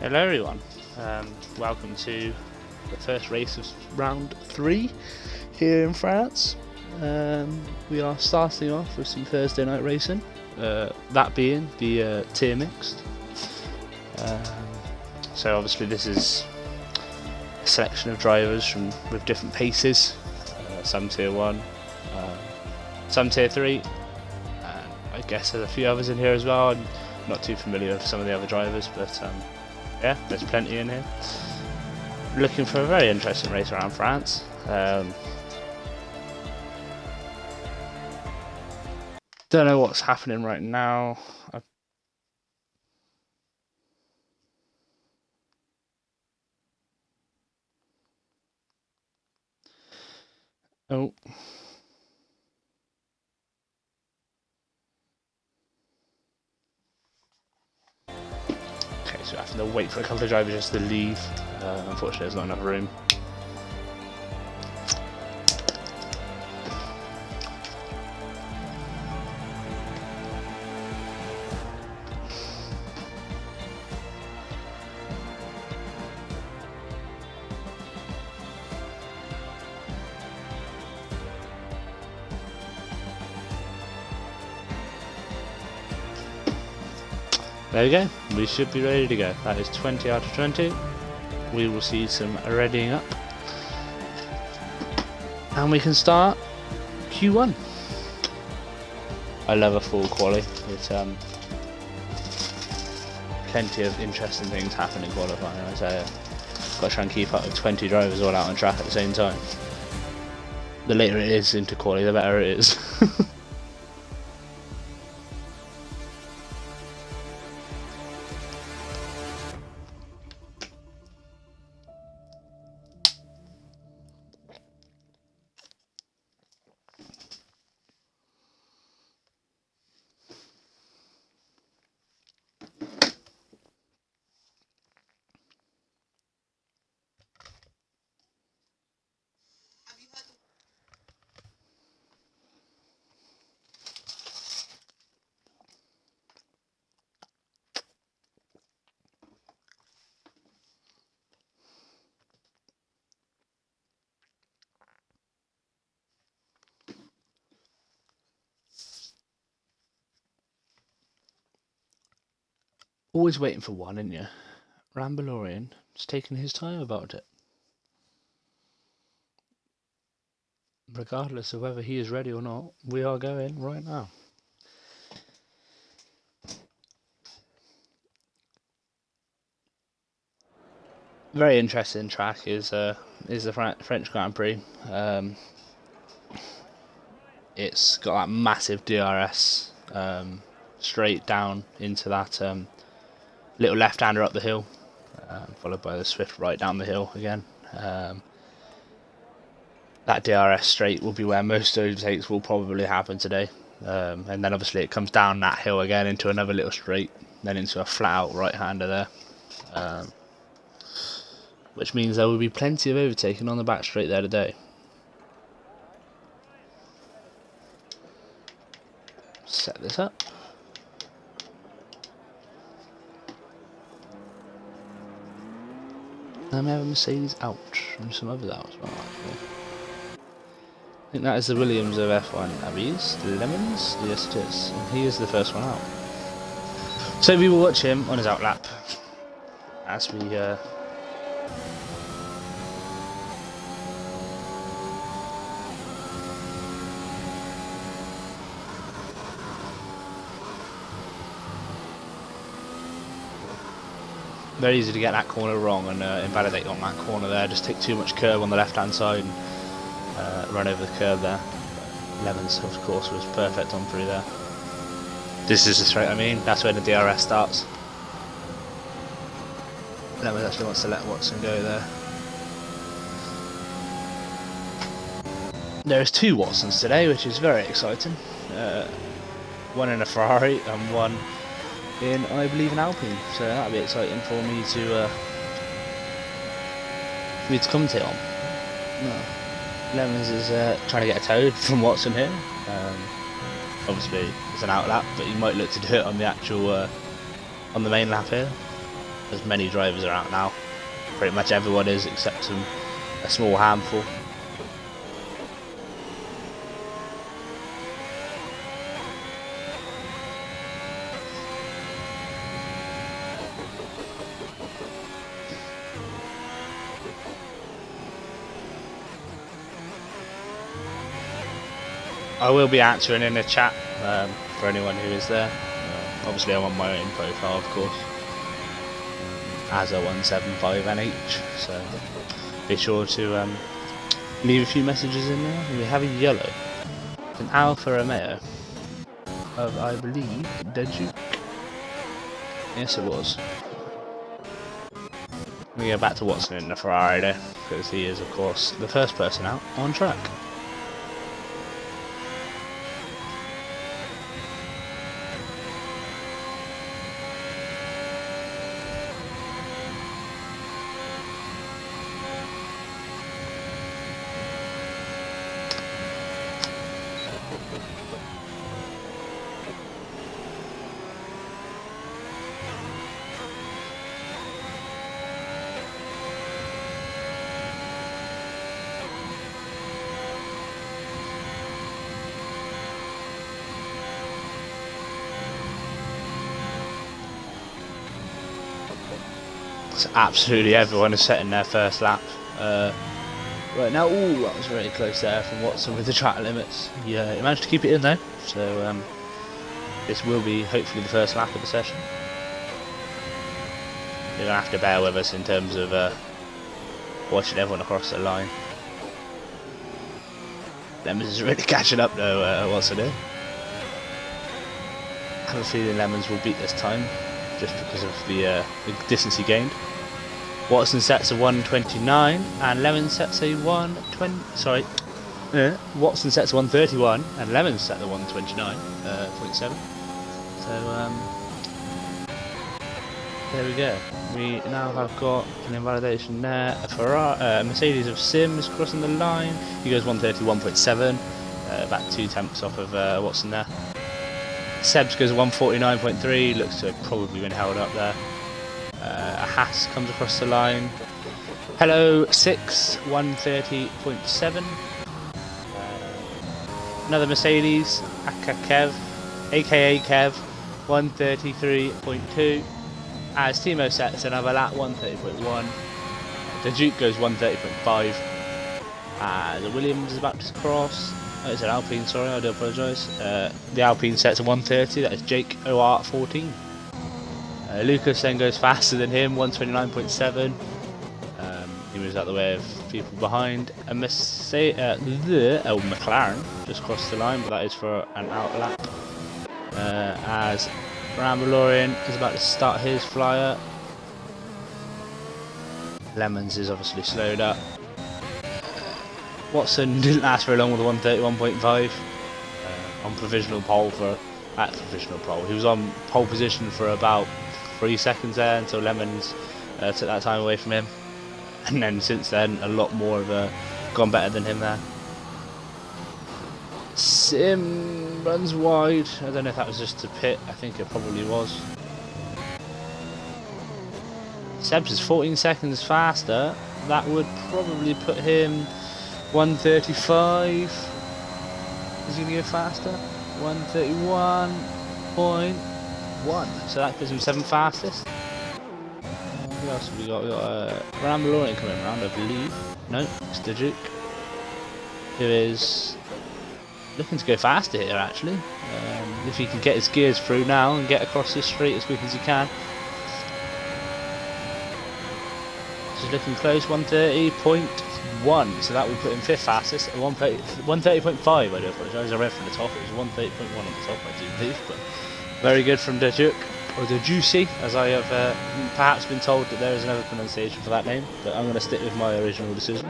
Hello everyone, welcome to the first race of round 3 here in France. We are starting off with some Thursday night racing, that being the tier mixed. So obviously this is a selection of drivers with different paces, some tier 1, some tier 3, and I guess there's a few others in here as well. I'm not too familiar with some of the other drivers, but yeah, there's plenty in here. Looking for a very interesting race around France. Don't know what's happening right now. Oh. Okay, so I have to wait for a couple of drivers just to leave. Unfortunately, there's not enough room. There we go, we should be ready to go. That is 20 out of 20. We will see some readying up. And we can start Q1. I love a full quali. It's plenty of interesting things happen in qualifying. I tell you, got to try and keep up with 20 drivers all out on track at the same time. The later it is into quali, the better it is. Always waiting for one, isn't you? Rambalorian is taking his time about it. Regardless of whether he is ready or not, we are going right now. Very interesting track is the French Grand Prix. It's got that massive DRS straight down into that little left-hander up the hill, followed by the swift right down the hill again. That DRS straight will be where most overtakes will probably happen today, and then obviously it comes down that hill again into another little straight, then into a flat-out right-hander there, which means there will be plenty of overtaking on the back straight there today. Set this up. And we have a Mercedes out, and some others out as well, actually. I think that is the Williams of F1ABEEZ, the Lemons, yes it is, and he is the first one out. So we will watch him on his out lap as we very easy to get that corner wrong and invalidate on that corner there. Just take too much curve on the left hand side and run over the curve there. But Lemons, of course, was perfect on through there. This is the straight, I mean, that's where the DRS starts. Lemons actually wants to let Watson go there. There is 2 Watsons today, which is very exciting. One in a Ferrari and one in, I believe, an Alpine, so that'll be exciting for me to commentate on. No. Lemons is trying to get a toad from Watson here. Obviously, it's an out lap, but he might look to do it on the actual on the main lap here. as many drivers are out now. Pretty much everyone is, except a small handful. I will be answering in the chat for anyone who is there. Obviously I'm on my own profile, of course, as a 175NH, so be sure to leave a few messages in there. We have a yellow, an Alfa Romeo of, I believe, the Duke. Yes, it was. We go back to Watson in the Ferrari there, because he is, of course, the first person out on track. So absolutely everyone is setting their first lap right now. Ooh, that was very close there from Watson with the track limits. Yeah, he managed to keep it in though, so this will be hopefully the first lap of the session. You're going to have to bear with us in terms of watching everyone across the line. Lemons is really catching up though, Watson here. I have a feeling Lemons will beat this time, just because of the distance he gained. Watson sets a 129 and Lemons sets a 120. Sorry, Watson sets a 131 and Lemons set the 129.7. So there we go. We now have got an invalidation there. A Ferrari, Mercedes of Sims crossing the line. He goes 131.7, about 2 tenths off of Watson there. Sebs goes 149.3, looks to have probably been held up there. A Haas comes across the line. Hello 6, 130.7. Another Mercedes, aka Kev, 133.2. As Timo sets another lap, 130.1. The Duke goes 130.5. The Williams is about to cross. Oh, it's an Alpine, sorry, I do apologise. The Alpine sets a 130, that is Jake OR14. Lucas then goes faster than him, 129.7. He moves out the way of people behind. A McLaren just crossed the line, but that is for an out lap. As Rambalorian is about to start his flyer. Lemons is obviously slowed up. Watson didn't last very long with a 131.5 on provisional pole He was on pole position for about 3 seconds there until Lemons took that time away from him, and then since then a lot more of gone better than him there. Sim runs wide. I don't know if that was just to pit. I think it probably was. Sebs is 14 seconds faster. That would probably put him 135. Is he going to go faster? 131.1. So that puts him 7th fastest. Who else have we got? We got Rambalorian coming around, I believe. No, it's the Duke, who is looking to go faster here actually. If he can get his gears through now and get across this straight as quick as he can. Just looking close, 130.1, so that will put him 5th fastest at 130.5. I do apologise, I read from the top, it was 130.1 on the top, I do believe, but very good from the Duke, or the Juicy, as I have perhaps been told that there is another pronunciation for that name, but I'm going to stick with my original decision.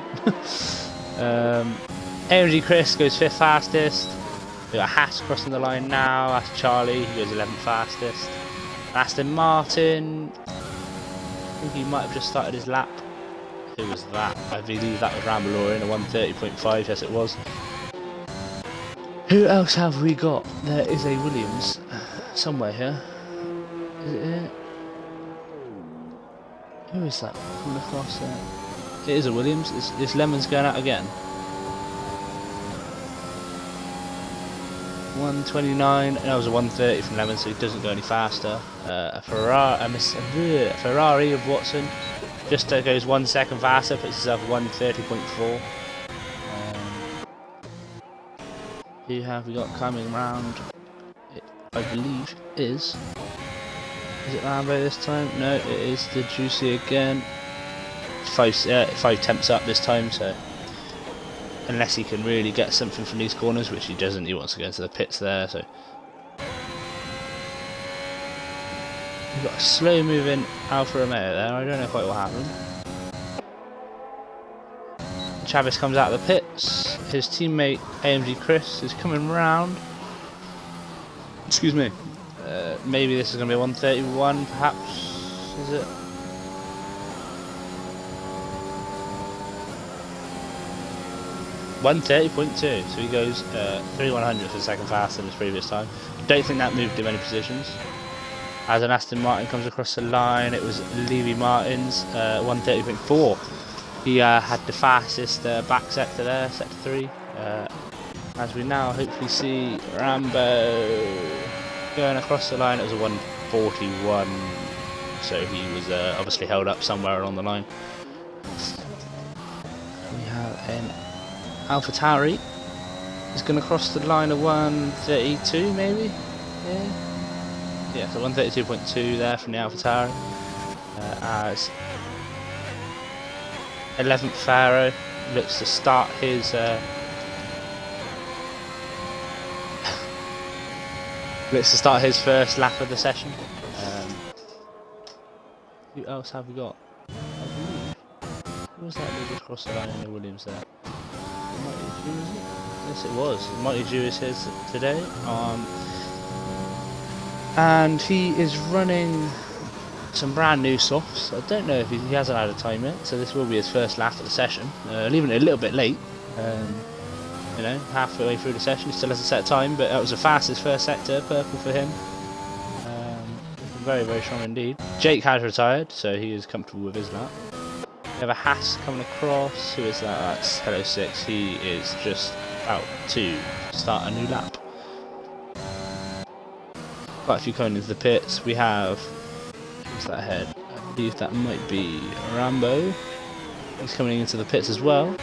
AMG Chris goes 5th fastest. We've got Haas crossing the line now. That's Charlie, he goes 11th fastest. Aston Martin, I think he might have just started his lap. Who was that? I believe that was Rambalorian, a 130.5, yes it was. Who else have we got? There is a Williams somewhere here. Is it here? Who is that coming across there? It is a Williams. Is Lemons going out again? 129. That was a 130 from Lemons, so he doesn't go any faster. A Ferrari of Watson just goes 1 second faster, puts himself 130.4. Who have we got coming round? I believe is it Rambo this time? No, it is the Juicy again. 5 temps up this time, so unless he can really get something from these corners, which he doesn't, he wants to go into the pits there. So we've got a slow moving Alfa Romeo there. I don't know quite what happened. Chavez comes out of the pits. His teammate AMG Chris is coming round. Excuse me. Maybe this is going to be 131, perhaps. Is it? .130.2, so he goes 3/100th of a second faster than his previous time. Don't think that moved him any positions. As an Aston Martin comes across the line, it was Levy Martin's 130.4. He had the fastest back sector there, sector 3. As we now hopefully see Rambo going across the line, it was a 141, so he was obviously held up somewhere along the line. We have an AlphaTauri. He's going to cross the line of 132 maybe? Yeah, so 132.2 there from the AlphaTauri. As 11th Faro looks to start his first lap of the session. Who else have we got? I believe. Who was that that just crossed the line in the Williams there? Mighty Jew, was it? Yes, it was. Mighty Jew is here today. And he is running some brand new softs. I don't know if he hasn't had a time yet, so this will be his first lap of the session. Leaving it a little bit late. You know, halfway through the session, he still has a set time, but that was the fastest first sector, purple for him. Very, very strong indeed. Jake has retired, so he is comfortable with his lap. We have a Haas coming across. Who is that? That's Hello 6. He is just about to start a new lap. Quite a few coming into the pits. We have, who's that ahead? I believe that might be Rambo. He's coming into the pits as well.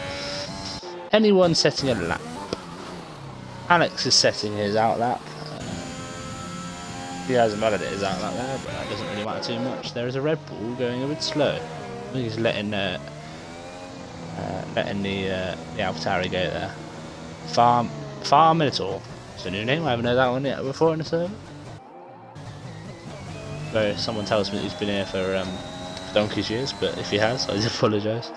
Anyone setting a lap? Alex is setting his out lap. He hasn't validated his out lap there, but that doesn't really matter too much. There is a Red Bull going a bit slow. I think he's letting the AlphaTauri go there. Farm Minotaur. It's a new name. I haven't heard that one yet before in the server. Though someone tells me that he's been here for donkey's years, but if he has, I apologise.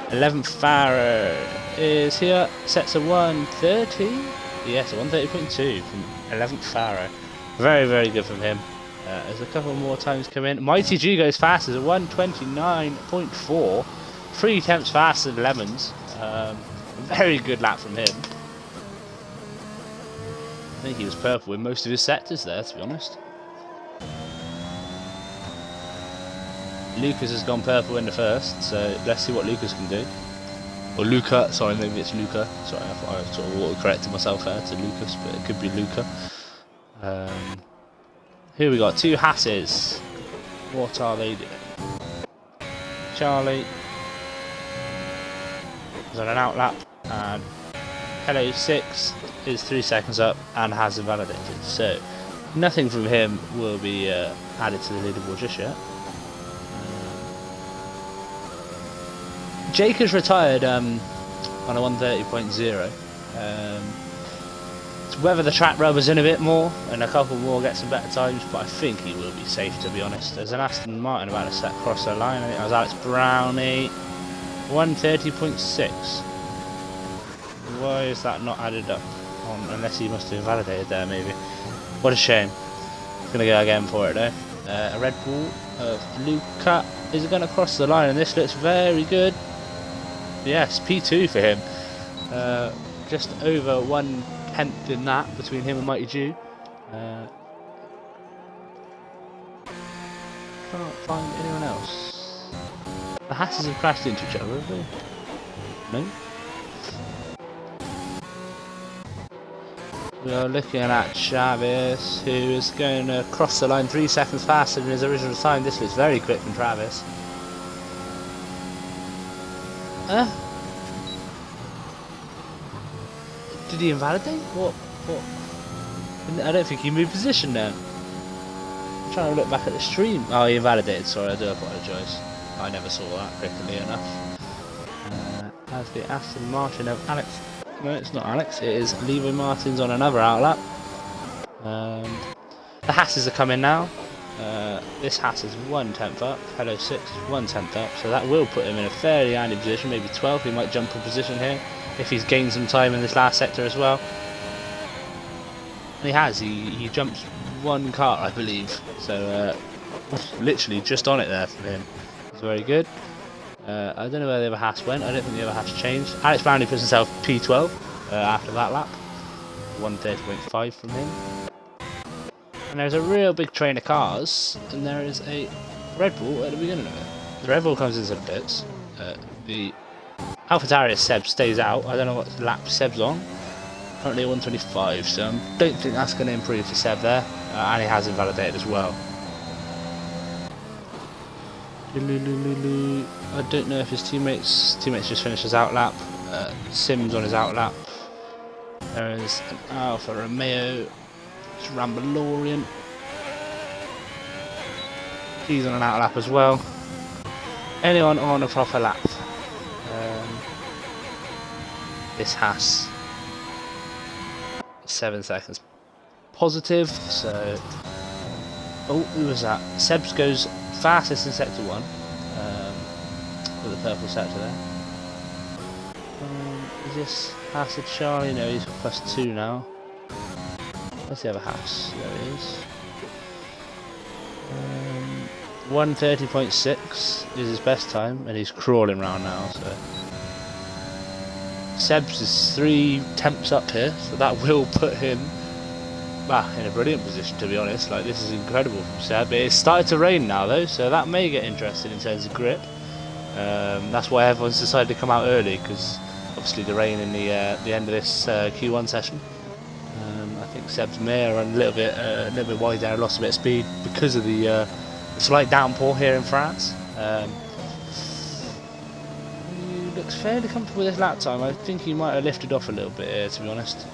11th Farah is here, sets a 130. Yes, a 130.2 from 11th Farah. Very, very good from him. There's a couple more times come in. Mighty G goes fast as a 129.4. 3 attempts faster than Lemons. Very good lap from him. I think he was purple in most of his sectors there, to be honest. Lucas has gone purple in the first, so let's see what Lucas can do. Or Luca, sorry, maybe it's Luca. Sorry, I thought I sort of auto-corrected myself there to Lucas, but it could be Luca. Here we got 2 Hasses. What are they doing? Charlie is on an out lap, and Hello 6 is 3 seconds up and has invalidated. So nothing from him will be added to the leaderboard just yet. Jake has retired on a 130.0. It's whether the track rubbers in a bit more and a couple more get some better times, but I think he will be safe, to be honest. There's an Aston Martin about to set across the line. I think that was Alex Brownie. 130.6. Why is that not added up? Unless he must have invalidated there, maybe. What a shame. Gonna go again for it though. A Red Bull of Luca is going to cross the line, and this looks very good. Yes, P2 for him. Just over 1/10 in that between him and Mighty Jew. can't find anyone else. The Hasses have crashed into each other, have they? No? We are looking at Travis, who is going to cross the line 3 seconds faster than his original time. This looks very quick from Travis. Did he invalidate? What? I don't think he moved position now. I'm trying to look back at the stream. Oh, he invalidated, sorry, I do apologise. I never saw that quickly enough. As the Aston Martin of Alex. No, it's not Alex, it is Levi Martins on another outlap. The Hasses are coming now. This Hass is 1/10 up, Hello 6 is 1/10 up, so that will put him in a fairly handy position, maybe 12th. He might jump a position here if he's gained some time in this last sector as well. And he has, he jumps one car, I believe, so literally just on it there for him. It's very good. I don't know where the other Hass went. I don't think the other Hass changed. Alex Brownlee puts himself P12 after that lap. 130.5 from him. And there's a real big train of cars, and there is a Red Bull at the beginning of it. The Red Bull comes into the pits. The AlphaTauri Seb stays out. I don't know what lap Seb's on. Currently at 125, so I don't think that's going to improve for Seb there. And he has invalidated as well. I don't know if his teammates just finished his outlap. Sims on his outlap. There is an Alfa Romeo. It's Rambalorian. He's on an outlap as well. Anyone on a proper lap? This Haas. 7 seconds positive. So, oh, who was that? Sebs goes fastest in sector 1 with the purple sector there. Is this Haas of Charlie? No, he's +2 now. Where's the other Haas? There he is. 130.6 is his best time, and he's crawling round now. So Sebs is 3 temps up here, so that will put him in a brilliant position, to be honest. Like, this is incredible from Seb. It's started to rain now though, so that may get interesting in terms of grip. That's why everyone's decided to come out early, because obviously the rain in the end of this Q1 session. I think Seb's may run a little bit wide there, lost a bit of speed because of the slight downpour here in France. He looks fairly comfortable with his lap time. I think he might have lifted off a little bit here, to be honest.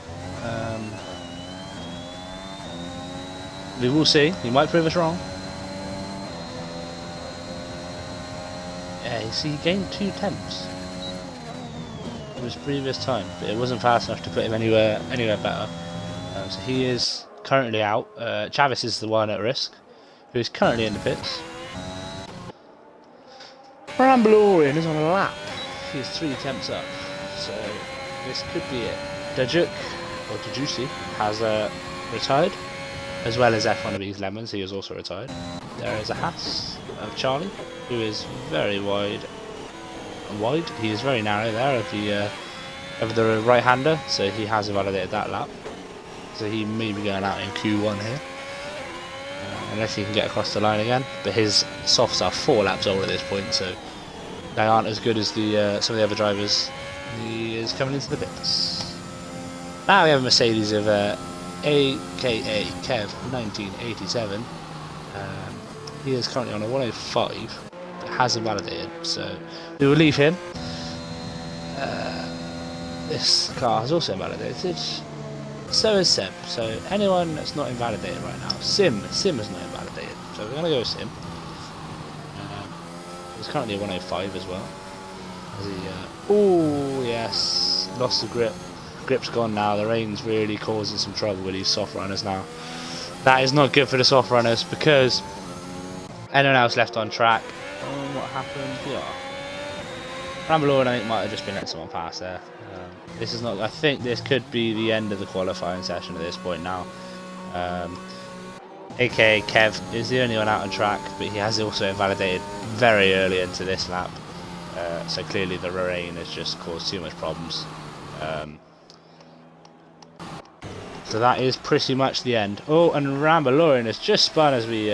We will see. He might prove us wrong. Yeah, you see, he gained 2 temps from his previous time, but it wasn't fast enough to put him anywhere better. So he is currently out. Travis is the one at risk, who is currently in the pits. Rambalorian is on a lap. He is 3 temps up, so this could be it. Dajuk, or Dajusi, has retired, as well as F1ABEEZ Lemons. He is also retired. There is a Haas of Charlie, who is very wide. He is very narrow there of the right-hander, so he has invalidated that lap. So he may be going out in Q1 here, unless he can get across the line again. But his softs are 4 laps old at this point, so they aren't as good as the some of the other drivers. He is coming into the pits. Now we have a Mercedes of aka Kev 1987. He is currently on a 105. But has invalidated, so we will leave him. This car has also invalidated. So is Sim. So anyone that's not invalidated right now, Sim is not invalidated. So we're gonna go with Sim. He's currently a 105 as well. Oh yes, lost the grip. Grip's gone now. The rain's really causing some trouble with these soft runners now. That is not good for the soft runners, because anyone else left on track. What happened? Yeah. Rambalor, I think, might have just been letting someone pass there. This is not. I think this could be the end of the qualifying session at this point now. AKA Kev is the only one out on track, but he has also invalidated very early into this lap. So clearly the rain has just caused too much problems. So that is pretty much the end. Oh, and Rambalorian has just spun as we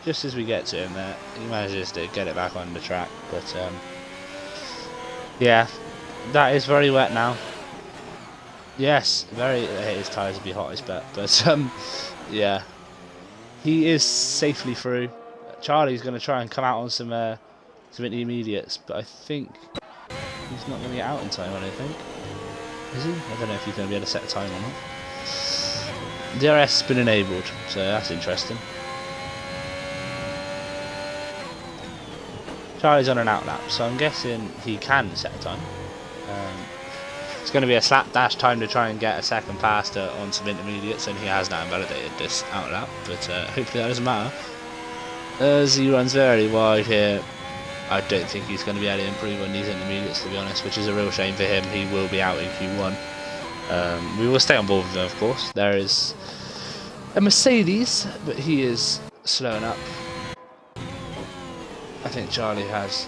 just as we get to him there, he manages to get it back on the track. But yeah, that is very wet now. Yes, his tyres would be hottest bet, but yeah, he is safely through. Charlie's going to try and come out on some intermediates, but I think he's not going to get out in time. I don't think. Is he? I don't know if he's going to be able to set a time or not. DRS has been enabled, so that's interesting. Charlie's on an out lap, so I'm guessing he can set a time. It's going to be a slapdash time to try and get a second faster on some intermediates, and he has now invalidated this out lap, but hopefully that doesn't matter. As he runs very wide here, I don't think he's going to be able to improve on these intermediates, to be honest, which is a real shame for him. He will be out in Q1. We will stay on board with him, of course. There is a Mercedes, but he is slowing up. I think Charlie has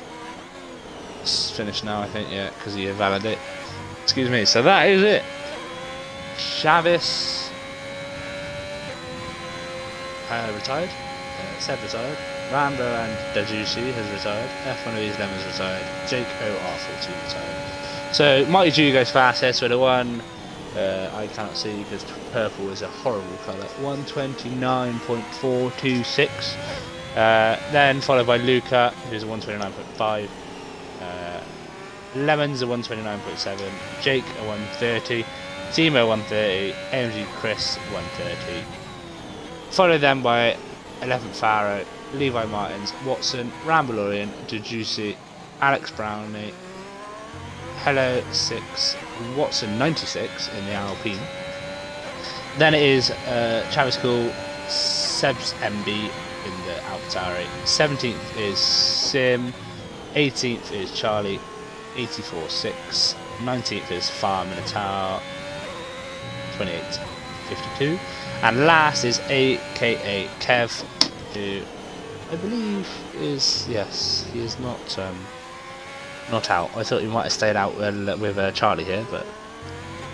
finished now, I think, yeah, because he invalidated. Excuse me, so that is it. Chaves retired. Seb retired. Rambo and Dajusi has retired. F1ABEEZ Lemon's retired. Jake OR14 retired. So Mighty Jew goes fastest with a one. I cannot see because purple is a horrible colour. 129.426. Then followed by Luca, who's a 129.5. Lemon's a 129.7. Jake a 130. Timo 130. AMG Chris 130. Followed then by 11th Faro, Levi Martins, Watson, Rambalorian, Dejuicy, Alex Brownlee, Hello 6, Watson 96 in the Alpine. Then it is Chavis Cool, Seb's MB in the AlphaTauri. 17th is Sim, 18th is Charlie, 84.6. 19th is Farm in a Tower, 28.52. And last is AKA Kev, who I believe is, yes, he is not out. I thought he might have stayed out with Charlie here, but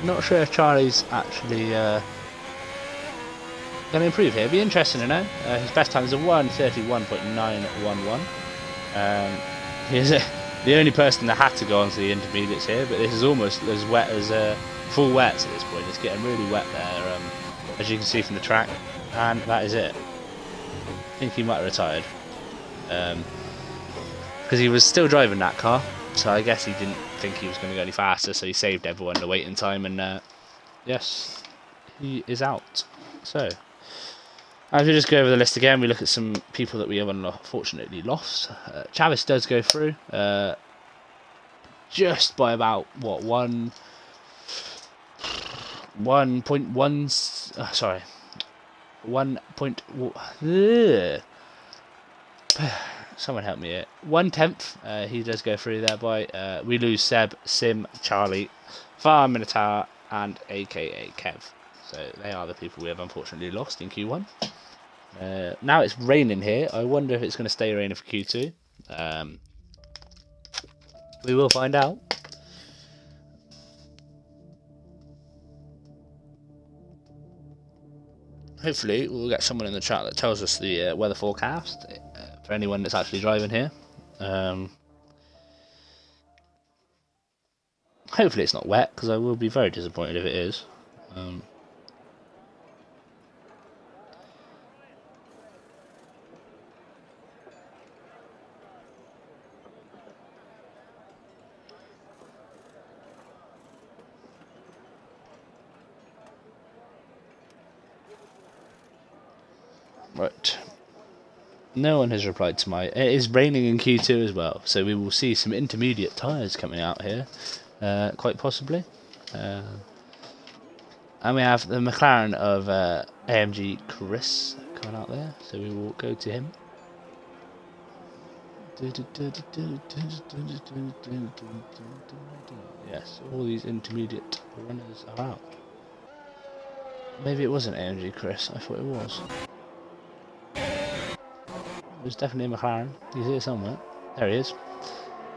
I'm not sure if Charlie's actually going to improve here. It'd be interesting to know. His best time is a 1:31.911. He is the only person that had to go onto the intermediates here, but this is almost as wet as full wets at this point. It's getting really wet there, as you can see from the track, and that is it. I think he might have retired because he was still driving that car, so I guess he didn't think he was going to go any faster, so he saved everyone the waiting time, and yes, he is out. So as we just go over the list again, we look at some people that we have unfortunately lost. Chavis does go through just by about what 1.1. Sorry, 1. Someone help me here. 1/10. He does go through there by. We lose Seb, Sim, Charlie, Farm Minotaur, and AKA Kev. So they are the people we have unfortunately lost in Q1. Now it's raining here. I wonder if it's going to stay raining for Q2. We will find out. Hopefully we'll get someone in the chat that tells us the weather forecast for anyone that's actually driving here. Hopefully it's not wet, because I will be very disappointed if it is. Right. No one has replied to my... It is raining in Q2 as well, so we will see some intermediate tyres coming out here, quite possibly. And we have the McLaren of AMG Chris coming out there, so we will go to him. Yes, all these intermediate runners are out. Maybe it wasn't AMG Chris, I thought it was. It was definitely a McLaren. He's here somewhere. There he is.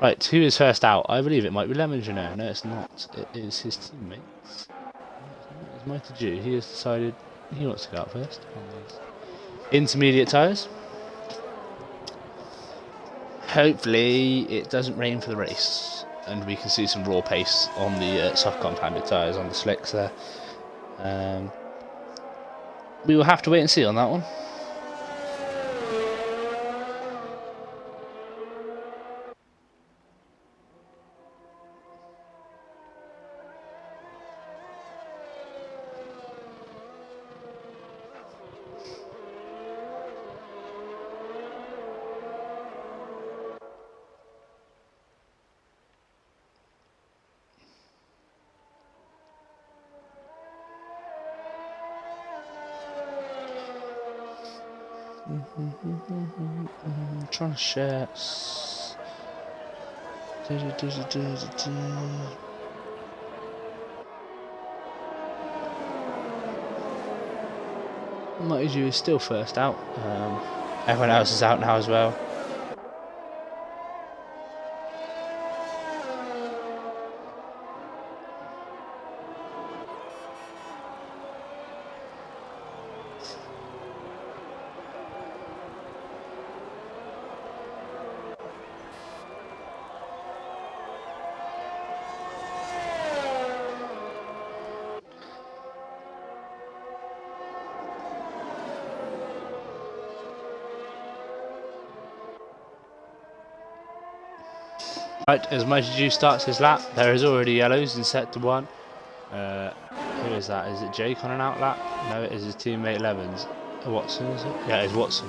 Right, who is first out? I believe it might be Lemon Janot. No, it's not. It is his teammates. It's Mighty Jew. He has decided he wants to go out first. Intermediate tyres. hopefully it doesn't rain for the race and we can see some raw pace on the soft compounded tyres on the slicks there. We will have to wait and see on that one. Trying to share. Mighty is still first out. Everyone else is out now as well. Right, as Mighty Jew starts his lap, there is already yellows in sector 1. Who is that? Is it Jake on an out lap? No, it is his teammate Levens. Watson, is it? Yeah, it's Watson.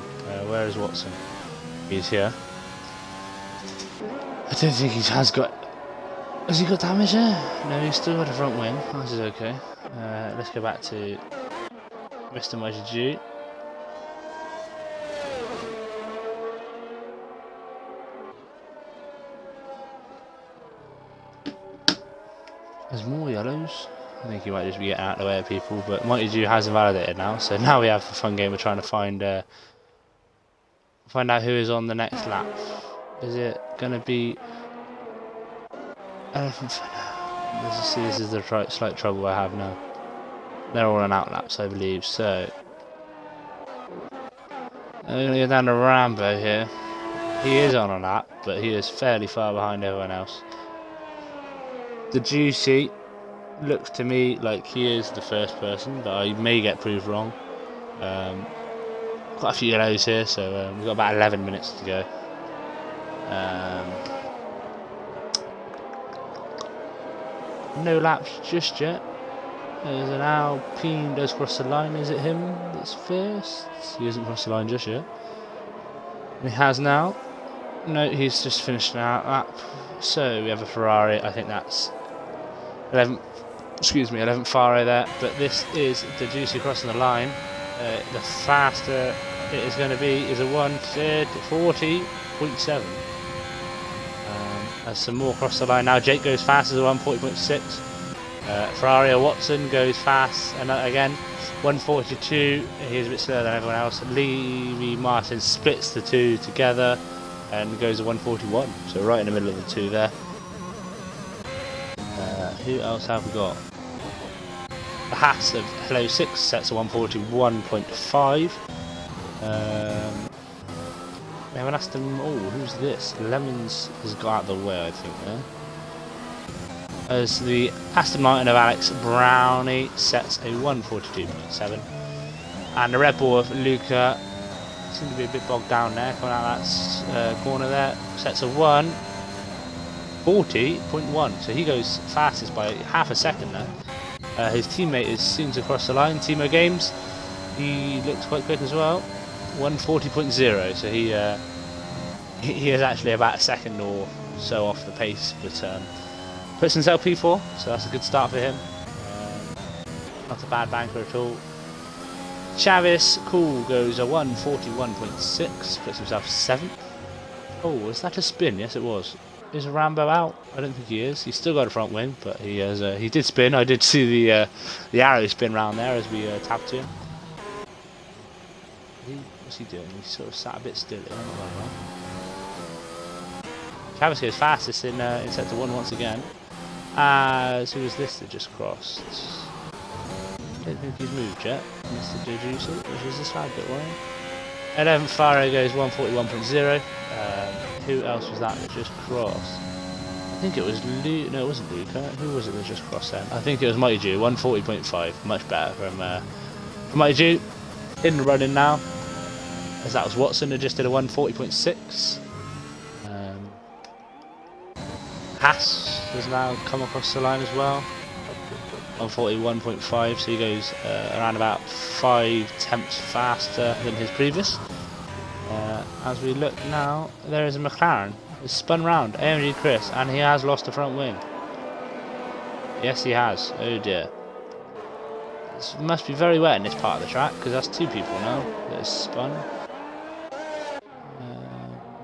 Where is Watson? He's here. I don't think he has got... Has he got damage there? No, he's still got a front wing. This is okay. Let's go back to Mr. Mighty Jew. There's more yellows. I think he might just be getting out of the way of people, but Mighty Jew has invalidated now, so now we have the fun game of trying to find out who is on the next lap. Is it going to be Elephant? Let's see, this is the slight trouble I have now. They're all on out laps, I believe, so I'm going to go down to Rambo here. He is on a lap, but he is fairly far behind everyone else. The Juicy looks to me like he is the first person, but I may get proved wrong. Quite a few yellows here, so we've got about 11 minutes to go. No laps just yet. There's an Alpine does cross the line. Is it him that's first? He hasn't crossed the line just yet. He has now. No, he's just finished an out lap. So we have a Ferrari. I think that's 11th Ferrari there, but this is the Juicy crossing the line. The faster it is going to be is a 1:40.7. There's some more across the line now. Jake goes fast as a 1:40.6. Ferrari or Watson goes fast, and again 1:42. He's a bit slower than everyone else. Levy Martin splits the two together and goes a 1:41. So right in the middle of the two there. Who else have we got? The Haas of Hello 6 sets a 1:41.5. We have an Aston. Oh, who's this? Lemons has got out of the way, I think. There. As the Aston Martin of Alex Brownie sets a 1:42.7, and the Red Bull of Luca seems to be a bit bogged down there. Coming out of that corner there, sets a 1:40.1. So he goes fastest by half a second there. His teammate is soon to cross the line. Timo Games, he looks quite quick as well. 1:40.0. So he is actually about a second or so off the pace, but puts himself P4. So that's a good start for him. Not a bad banker at all. Chavis Cool goes a 1:41.6. Puts himself 7th. Oh, was that a spin? Yes, it was. Is Rambo out? I don't think he is. He's still got a front wing, but he has. He did spin. I did see the arrow spin round there as we tapped to him. What's he doing? He sort of sat a bit still. Travis goes fastest in sector 1 once again. As who was this that just crossed? I don't think he's moved yet. Mr. Juicy, which is this lad bit wide. 11th Faro goes 1:41.0. who else was that just crossed? I think it was no, it wasn't Luca. Who was it that just crossed then? I think it was Mighty Jew, 140.5. Much better from Mighty Jew. In the running now. As that was Watson that just did a 140.6. Haas has now come across the line as well. 141.5, so he goes around about 5 tenths faster than his previous. As we look now, there is a McLaren. It's spun round, AMG Chris, and he has lost the front wing. Yes, he has. Oh dear. It must be very wet in this part of the track, because that's 2 people now that is spun.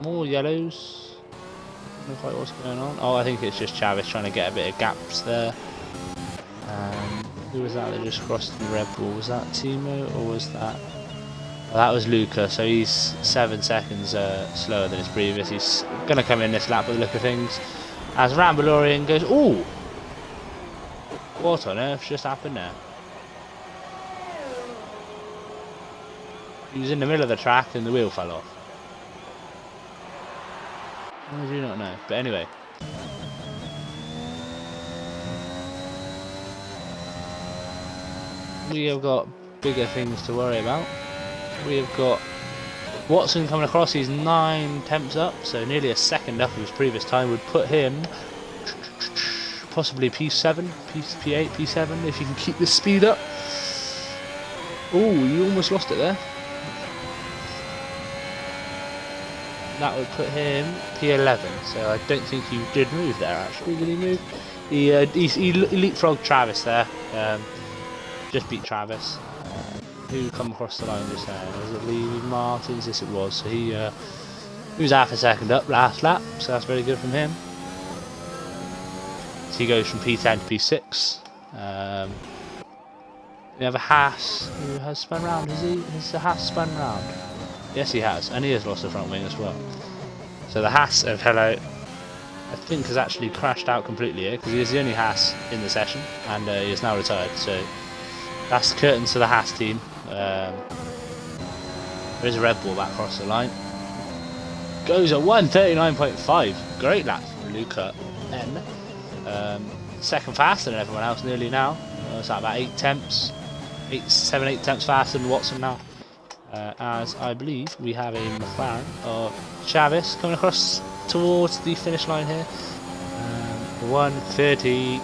More yellows. I don't know quite what's going on. Oh, I think it's just Chavis trying to get a bit of gaps there. Who was that just crossed in the Red Bull? Was that Timo or was that... Oh, that was Luca, so he's 7 seconds slower than his previous. He's going to come in this lap with the look of things. As Rambalorian goes... Ooh! What on earth just happened there? He was in the middle of the track and the wheel fell off. I do not know, but anyway. We have got bigger things to worry about. We have got Watson coming across, he's 9 tenths up, so nearly a second up of his previous time would put him possibly P7, P8, P7 if you can keep this speed up. Oh, you almost lost it there. That would put him P11, so I don't think he did move there actually. Did he move? He leapfrogged Travis there. Just beat Travis. Who come across the line just there? Was it Lee Martins? Yes, it was. So he was half a second up last lap, so that's very good from him. So he goes from P10 to P6. We have a Haas who has spun round. Has the Haas spun round? Yes, he has, and he has lost the front wing as well. So the Haas of Hello, I think, has actually crashed out completely here because he is the only Haas in the session, and he is now retired. So that's the curtains to the Haas team. There is a Red Bull back across the line. Goes at 139.5. Great lap from Luca N. Second faster than everyone else nearly now. It's at about 8 tenths. 7, 8 tenths faster than Watson now. As I believe we have a McLaren of Chavis coming across towards the finish line here. 130,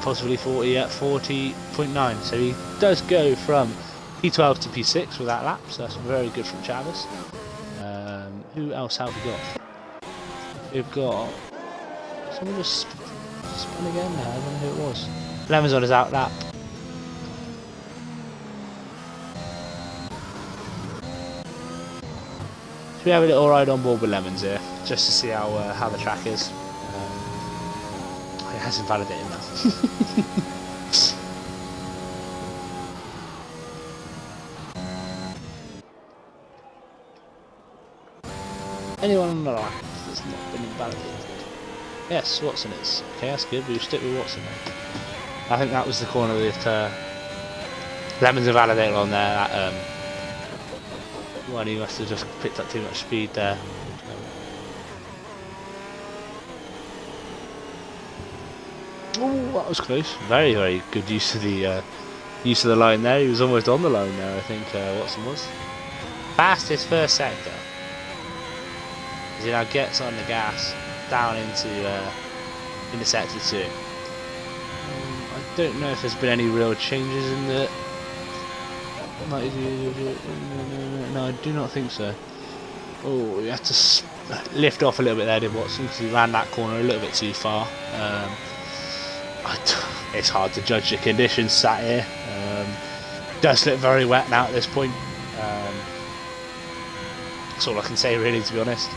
possibly 40 at 40.9. So he does go from P12 to P6 with that lap, so that's very good from Chavis. Who else have we got? We've got someone just spun again now. I don't know who it was. Lemons on his out lap. We have a little ride on board with Lemons here, just to see how the track is. It has invalidated now. Anyone on the line that's not been invalidated? Yes, Watson is. Okay, that's good. We'll stick with Watson then. I think that was the corner that Lemons invalidated on there. That, one, he must have just picked up too much speed there. Oh, that was close. Very, very good use of the line there. He was almost on the line there, I think Watson was. Fastest first sector. As he now gets on the gas down into sector 2. I don't know if there's been any real changes in the... No, I do not think so. Oh, you have to lift off a little bit there, did Watson, because he ran that corner a little bit too far. It's hard to judge the conditions sat here. Does look very wet now at this point. That's all I can say really, to be honest.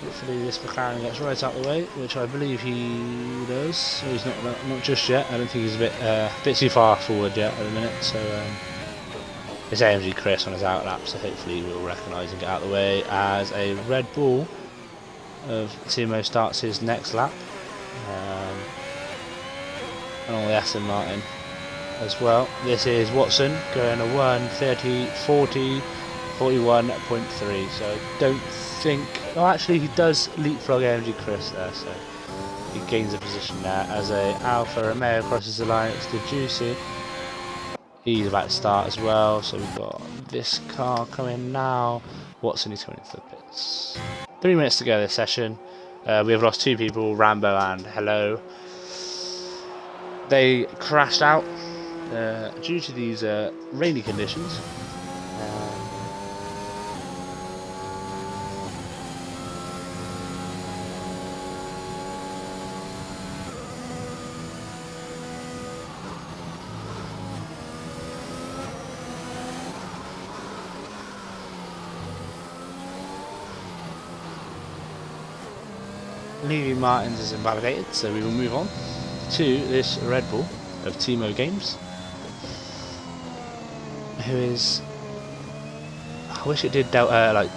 Hopefully this McLaren gets right out of the way, which I believe he does. So he's not just yet. I don't think he's a bit too far forward yet at the minute. So it's AMG Chris on his out lap, so hopefully we'll recognise and get out of the way as a Red Bull of Timo starts his next lap. on the Aston Martin as well. This is Watson going a 1:30:40, 41.3. So I don't think. Oh, actually, he does leapfrog AMG Chris there, so he gains a position there as a Alfa Romeo crosses the line. It's the Juicy. He's about to start as well, so we've got this car coming now. Watson is coming into the pits. 3 minutes to go this session. We have lost 2 people, Rambo and Hello. They crashed out due to these rainy conditions. Levy Martins is invalidated, so we will move on to this Red Bull of Timo Games, who is. I wish it did delta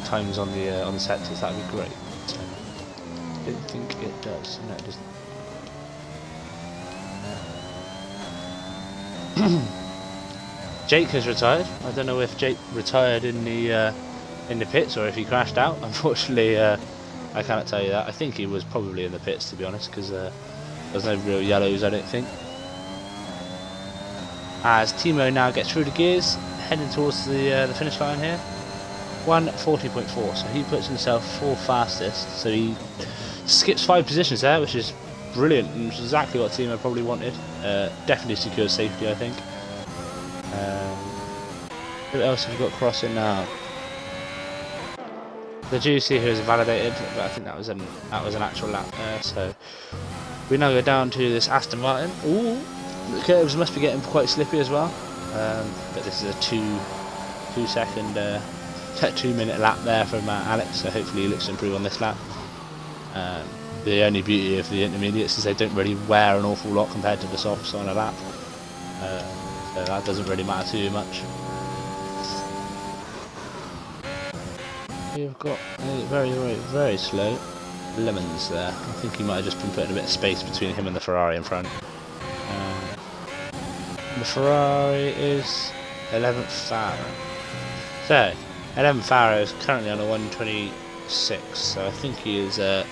times on the sectors. That'd be great. I don't think it does. No, it doesn't. Jake has retired. I don't know if Jake retired in the pits or if he crashed out. Unfortunately, I cannot tell you that. I think he was probably in the pits, to be honest, because there's no real yellows, I don't think. As Timo now gets through the gears, heading towards the finish line here. 1:40.4, so he puts himself 4th fastest, so he skips 5 positions there, which is brilliant, and which is exactly what Timo probably wanted. Definitely secures safety, I think. Who else have we got crossing now? The Juicy, who is invalidated, but I think that was an actual lap there. So we now go down to this Aston Martin. Ooh, the curves must be getting quite slippy as well. But this is a 2-minute lap there from Alex. So hopefully he looks to improve on this lap. The only beauty of the intermediates is they don't really wear an awful lot compared to the softs on a lap. So that doesn't really matter too much. We've got a very slow Lemons there. I think he might have just been putting a bit of space between him and the Ferrari in front. The Ferrari is 11th Farah. So, 11th Farah is currently on a 1:26, so I think he is... to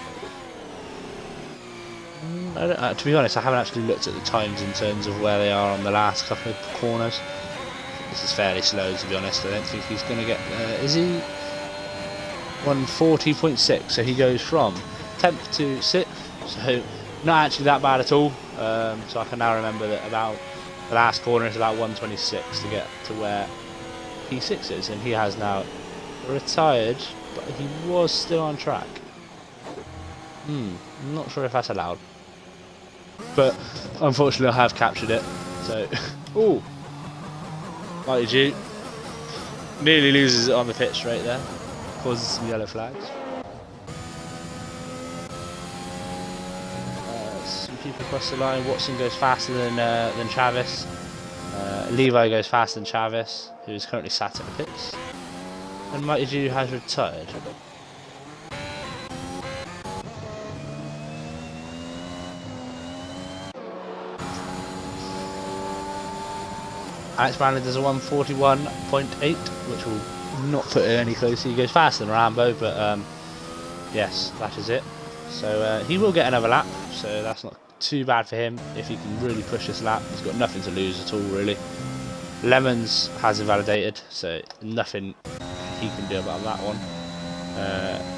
be honest, I haven't actually looked at the times in terms of where they are on the last couple of corners. This is fairly slow, to be honest. I don't think he's going to get... is he... 1:40.6, so he goes from 10th to 6th, so not actually that bad at all. So I can now remember that about the last corner is about 1:26 to get to where P6 is, and he has now retired, but he was still on track. I'm not sure if that's allowed, but unfortunately I have captured it. So, ooh, Mighty Jew nearly loses it on the pit straight there. Causes some yellow flags. Some people across the line. Watson goes faster than Travis. Levi goes faster than Travis, who is currently sat at the pits. And Mighty Jew has retired. Alex Brandon does a 1:41.8, which will not put it any closer. He goes faster than Rambo, but yes, that is it. So he will get another lap, so that's not too bad for him if he can really push this lap. He's got nothing to lose at all, really. Lemons has invalidated, so nothing he can do about that one.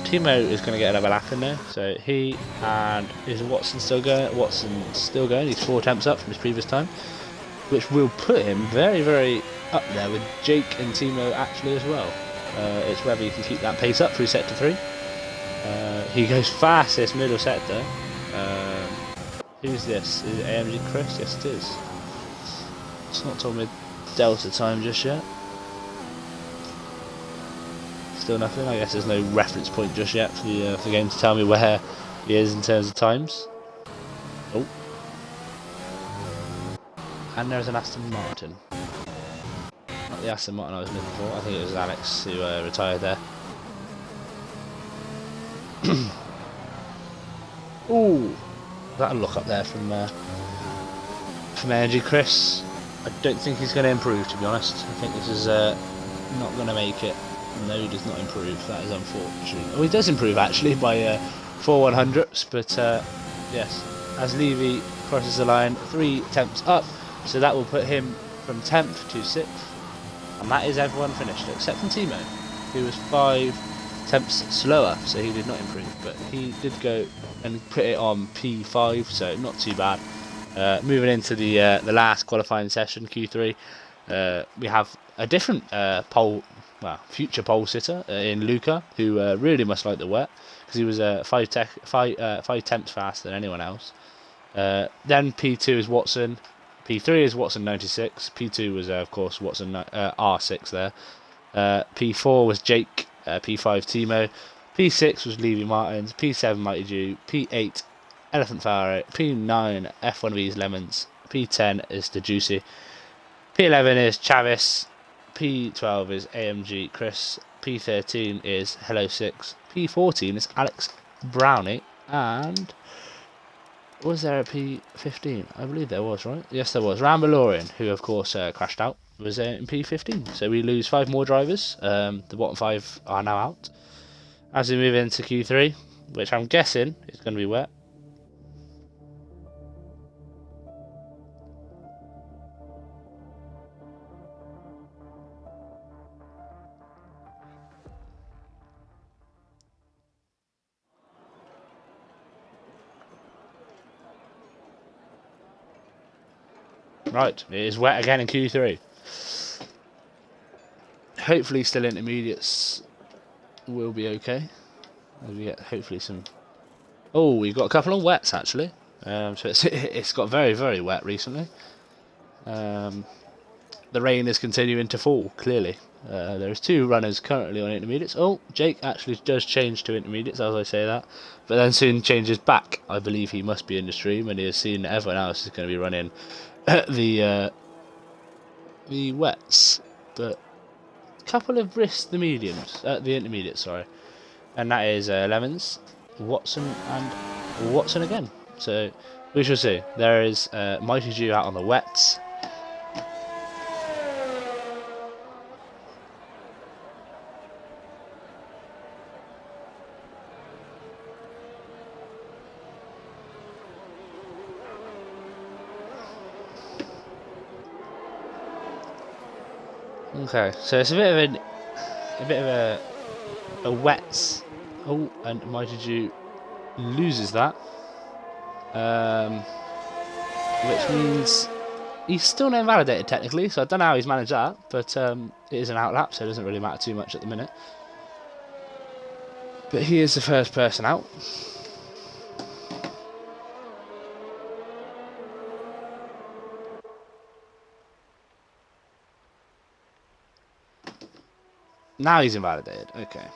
Timo is going to get another lap in there, so he and is Watson still going? Watson's still going. He's 4 attempts up from his previous time, which will put him very up there with Jake and Timo actually as well. It's whether you can keep that pace up through sector 3. He goes fastest middle sector. Who's this? Is it AMG Chris? Yes, it is. It's not told me Delta time just yet. Still nothing. I guess there's no reference point just yet for the game to tell me where he is in terms of times. Oh. And there's an Aston Martin. Not the Aston Martin I was looking for. I think it was Alex who retired there. Ooh, that a look up there from from energy. Chris, I don't think he's going to improve, to be honest. I think this is not going to make it. No, he does not improve. That is unfortunate. Oh, he does improve actually by 4 100ths, but yes, as Levy crosses the line, 3 tenths up, so that will put him from 10th to 6th, and that is everyone finished except from Timo, who was 5 tenths slower, so he did not improve, but he did go and put it on P5, so not too bad. Moving into the last qualifying session, Q3, we have a different future pole sitter in Luca, who really must like the wet, because he was 5 tenths faster than anyone else. Then P2 is Watson, P3 is Watson 96, P2 was of course Watson R6 there, P4 was Jake, P5 Timo, P6 was Levy Martins, P7 Mighty Jew, P8 Elephant Pharaoh, P9 F1ABEEZ Lemons, P10 is the Juicy, P11 is Chavis, P12 is AMG Chris, P13 is Hello 6, P14 is Alex Brownie, and was there a P15? I believe there was, right? Yes, there was. Rambalorian, who of course crashed out, was in P15. So we lose 5 more drivers. The bottom 5 are now out. As we move into Q3, which I'm guessing is going to be wet. Right, it is wet again in Q3. Hopefully still intermediates will be okay. We get hopefully some... Oh, we've got a couple of wets actually. So it's got very, very wet recently. The rain is continuing to fall, clearly. There's 2 runners currently on intermediates. Oh, Jake actually does change to intermediates as I say that. But then soon changes back. I believe he must be in the stream and he has seen that everyone else is going to be running the wets. But a couple of risks the mediums, the intermediates, sorry. And that is Lemons, Watson and Watson again. So we shall see. There is Mighty Jew out on the wets. Okay, so it's a bit of a wet. Oh, and Mighty Jew loses that, which means he's still not invalidated technically. So I don't know how he's managed that, but it is an outlap, so it doesn't really matter too much at the minute. But he is the first person out. Now he's invalidated. Okay.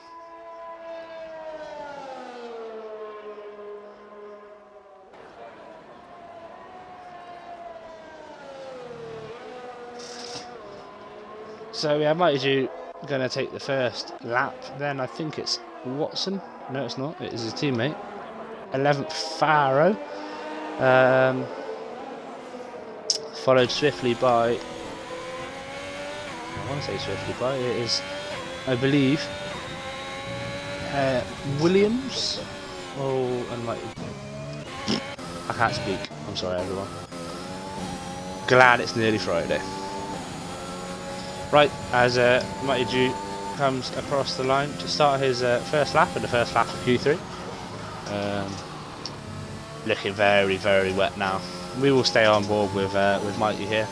So we have Mighty Jew going to take the first lap. Then I think it's Watson. No, it's not. It is his teammate. 11th Pharaoh. Followed swiftly by... I want to say swiftly by... It is... I believe Williams. Oh, and like I can't speak. I'm sorry, everyone. Glad it's nearly Friday. Right, as Mighty Jew comes across the line to start his first lap, and the first lap of Q3. Looking very, very wet now. We will stay on board with Mighty here.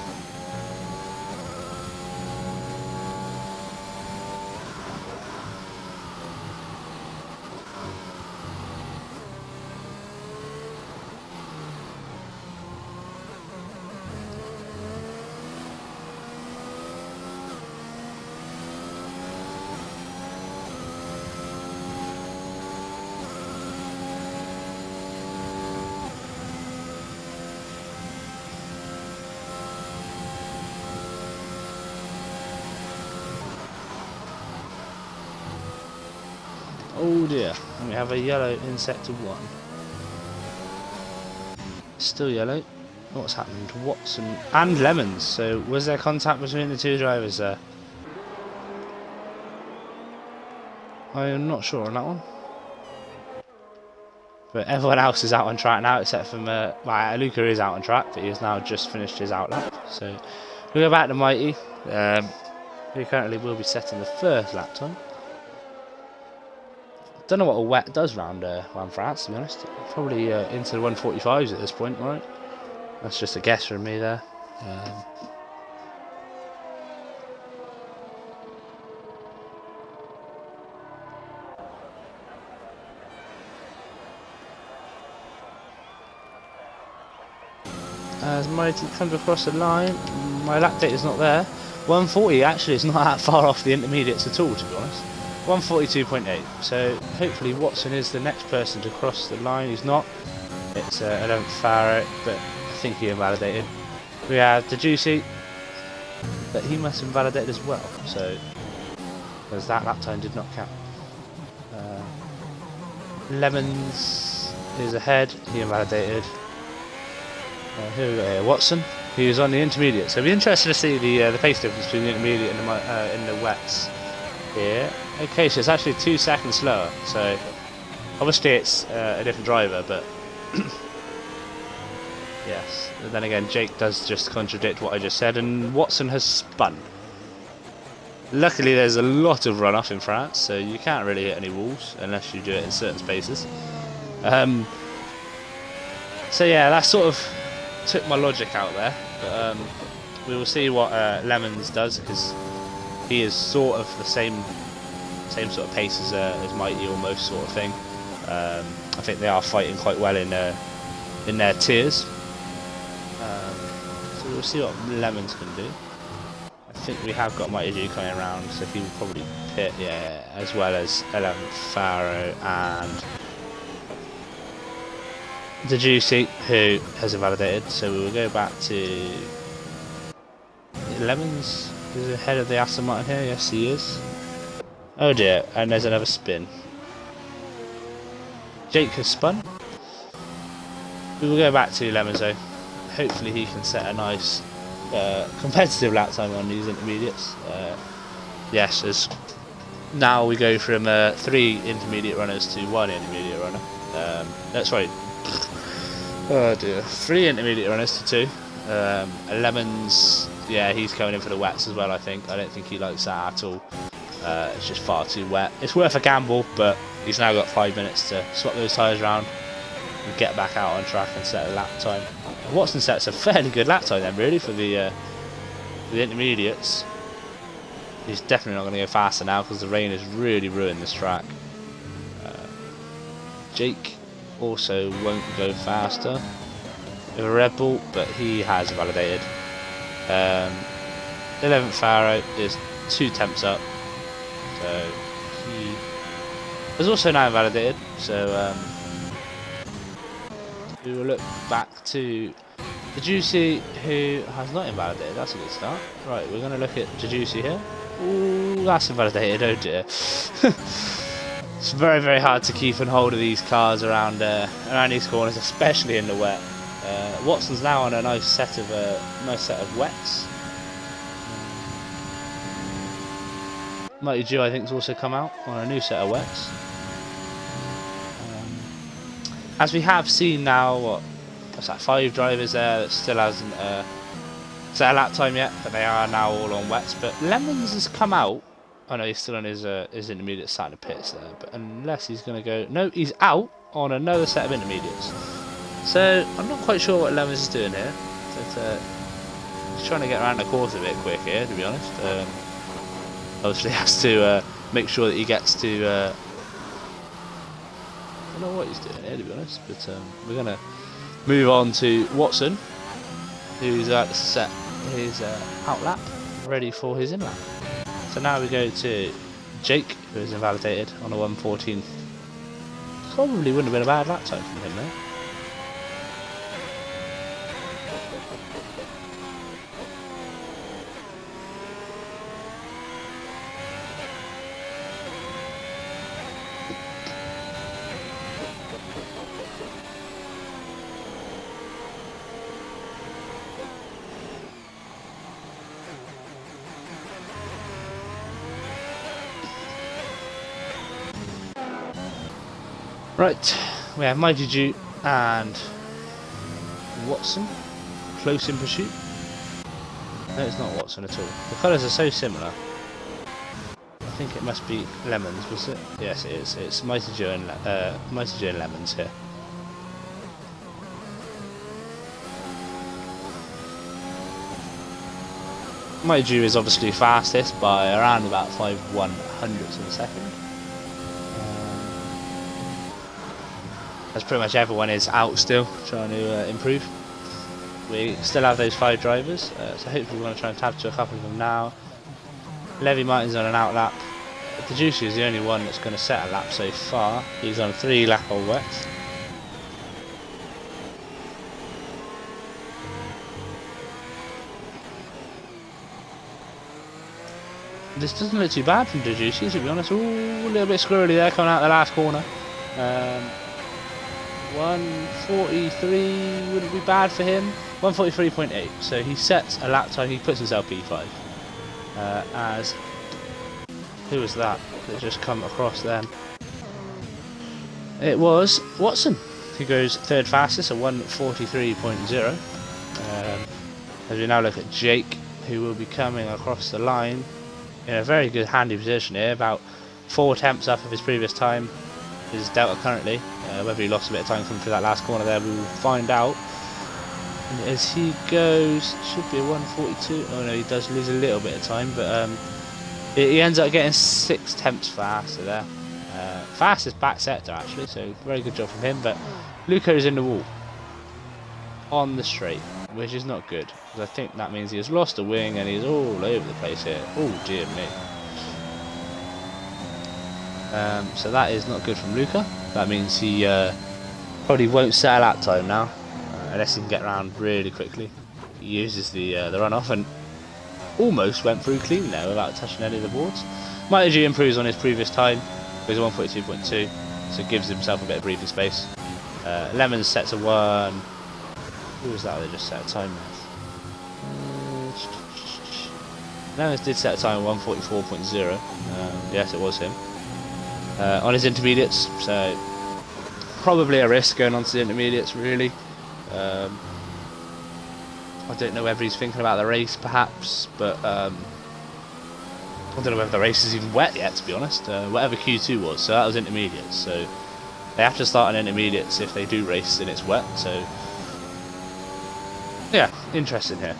Oh dear, and we have a yellow in sector 1. Still yellow. What's happened to Watson and Lemons? So was there contact between the two drivers there? I'm not sure on that one. But everyone else is out on track now, except for Luca is out on track, but he has now just finished his outlap. So we'll go back to Mighty, who currently will be setting the first lap time. Don't know what a wet does round France, to be honest. Probably into the 145s at this point, right? That's just a guess from me there. As Mighty comes across the line, my lap data is not there. 140 actually is not that far off the intermediates at all, to be honest. 142.8. So hopefully Watson is the next person to cross the line. He's not. It's 11th Farrow, but I think he invalidated. We have the Juicy, but he must invalidate as well. So because that lap time did not count. Lemons is ahead. He invalidated. Who we got here? Watson, who's on the intermediate. So it'll be interesting to see the pace difference between the intermediate and the wets here. Okay, so it's actually 2 seconds slower. So obviously it's a different driver, but yes. And then again, Jake does just contradict what I just said, and Watson has spun. Luckily, there's a lot of runoff in France, so you can't really hit any walls unless you do it in certain spaces. So yeah, that sort of took my logic out there, but we will see what Lemons does, because he is sort of the same sort of pace as Mighty, almost, sort of thing. I think they are fighting quite well in their tiers. So we'll see what Lemons can do. I think we have got Mighty G coming around, so he will probably pit, yeah, as well as 11th Farrow and the Juicy, who has invalidated. So we will go back to Lemons. Is ahead of the Aston Martin here? Yes, he is. Oh dear, and there's another spin. Jake has spun. We will go back to Lemons though. Hopefully he can set a nice competitive lap time on these intermediates. Yes, as now we go from 3 intermediate runners to 1 intermediate runner. That's right. Oh dear. 3 intermediate runners to 2. Lemons, yeah, he's coming in for the wets as well, I think. I don't think he likes that at all. It's just far too wet. It's worth a gamble, but he's now got 5 minutes to swap those tyres around and get back out on track and set a lap time. Watson sets a fairly good lap time then, really, for the intermediates. He's definitely not going to go faster now because the rain has really ruined this track. Jake also won't go faster with a Red Bull, but he has validated. 11th Farrow is 2 temps up, so he is also now validated. So we will look back to the Juicy, who has not invalidated. That's a good start. Right, we're going to look at the Juicy here. Ooh, that's invalidated. Oh dear. It's very, very hard to keep on hold of these cars around these corners, especially in the wet. Watson's now on a nice set of wets. Mighty Jew, I think, has also come out on a new set of wets. As we have seen now, what's that, 5 drivers there that still hasn't set a lap time yet, but they are now all on wets. But Lemons has come out. Oh no, he's still on his intermediate side of pits there, but unless he's going to go... No, he's out on another set of intermediates. So, I'm not quite sure what Lemons is doing here. But, he's trying to get around the course a bit quick here, to be honest. Obviously has to make sure that he gets to... I don't know what he's doing here, to be honest, but we're going to move on to Watson, who's about to set his outlap, ready for his in-lap. So now we go to Jake, who is invalidated on a 1:14. Probably wouldn't have been a bad lap time from him there. Right, we have Mighty Jew and Watson, close in pursuit. No, it's not Watson at all. The colours are so similar. I think it must be Lemons, was it? Yes, it is. It's Mighty Jew and Lemons here. Mighty Jew is obviously fastest by around about 5/100ths of a second. As pretty much everyone is out still, trying to improve. We still have those 5 drivers, so hopefully we want to try and tap to a couple of them now. Levy Martin's on an out lap. The Juicy is the only one that's going to set a lap so far. He's on 3 lap old wets. This doesn't look too bad from the Juicy, to be honest. Ooh, a little bit squirrely there coming out the last corner. 1:43 wouldn't be bad for him. 1:43.8. So he sets a lap time. He puts himself P5. As who was that just come across then? It was Watson. He goes 3rd fastest at 1:43.0. As we now look at Jake, who will be coming across the line in a very good handy position here, about 4 attempts up of his previous time. His delta currently, whether he lost a bit of time coming through that last corner there, we will find out. And as he goes, should be a 1:42. Oh no, he does lose a little bit of time, but he ends up getting 6 tenths faster there. Fastest back sector actually, so very good job from him. But Luco's in the wall on the straight, which is not good, because I think that means he has lost a wing and he's all over the place here. Oh dear me. So that is not good from Luca. That means he probably won't set a lap time now, unless he can get around really quickly. He uses the runoff and almost went through clean there without touching any of the boards. Mighty G improves on his previous time, goes 1:42.2, so gives himself a bit of breathing space. Lemons sets a 1. Who was that they just set a time with? Lemons did set a time of 1:44.0. Yes, it was him. On his intermediates, so probably a risk going on to the intermediates really. I don't know whether he's thinking about the race perhaps, but I don't know whether the race is even wet yet, to be honest. Whatever Q2 was, so that was intermediates, so they have to start on intermediates if they do race and it's wet, so yeah, interesting here.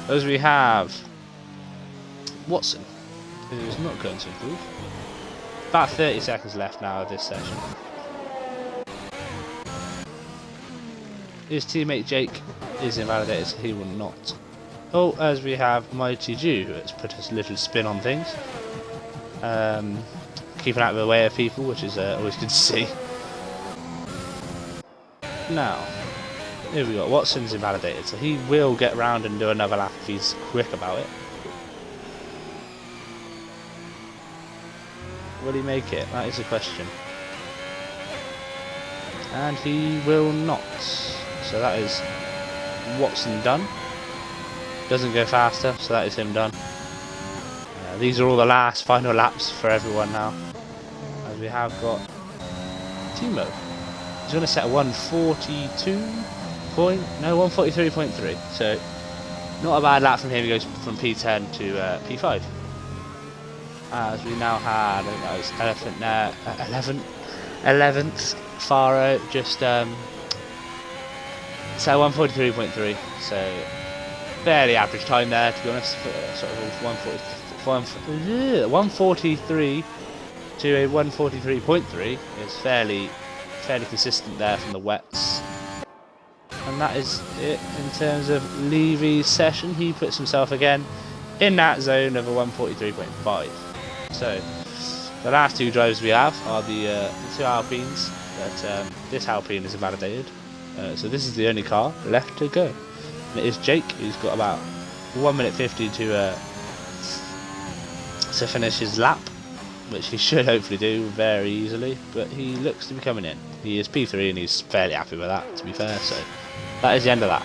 As we have Watson, who's not going to improve. About 30 seconds left now of this session. His teammate Jake is invalidated, so he will not. Oh, as we have Mighty Jew, who has put a little spin on things. Keeping out of the way of people, which is always good to see. Now, here we got Watson's invalidated, so he will get round and do another lap if he's quick about it. Will he make it? That is the question. And he will not. So that is Watson done. Doesn't go faster, so that is him done. These are all the final laps for everyone now. As we have got Timo. He's going to set a 1:43.3. So not a bad lap from him. He goes from P10 to P5. As we now had, I think that was Elephant there, 11th, Faro, just so 1:43.3 so fairly average time there, to be honest, for sort of 1:43 to a 1:43.3 is fairly consistent there from the wets. And that is it in terms of Levy's session. He puts himself again in that zone of a 1:43.5. So the last 2 drivers we have are the 2 Alpines, but this Alpine is invalidated. So this is the only car left to go. And it is Jake, who's got about 1:50 to finish his lap, which he should hopefully do very easily, but he looks to be coming in. He is P3 and he's fairly happy with that, to be fair, so that is the end of that.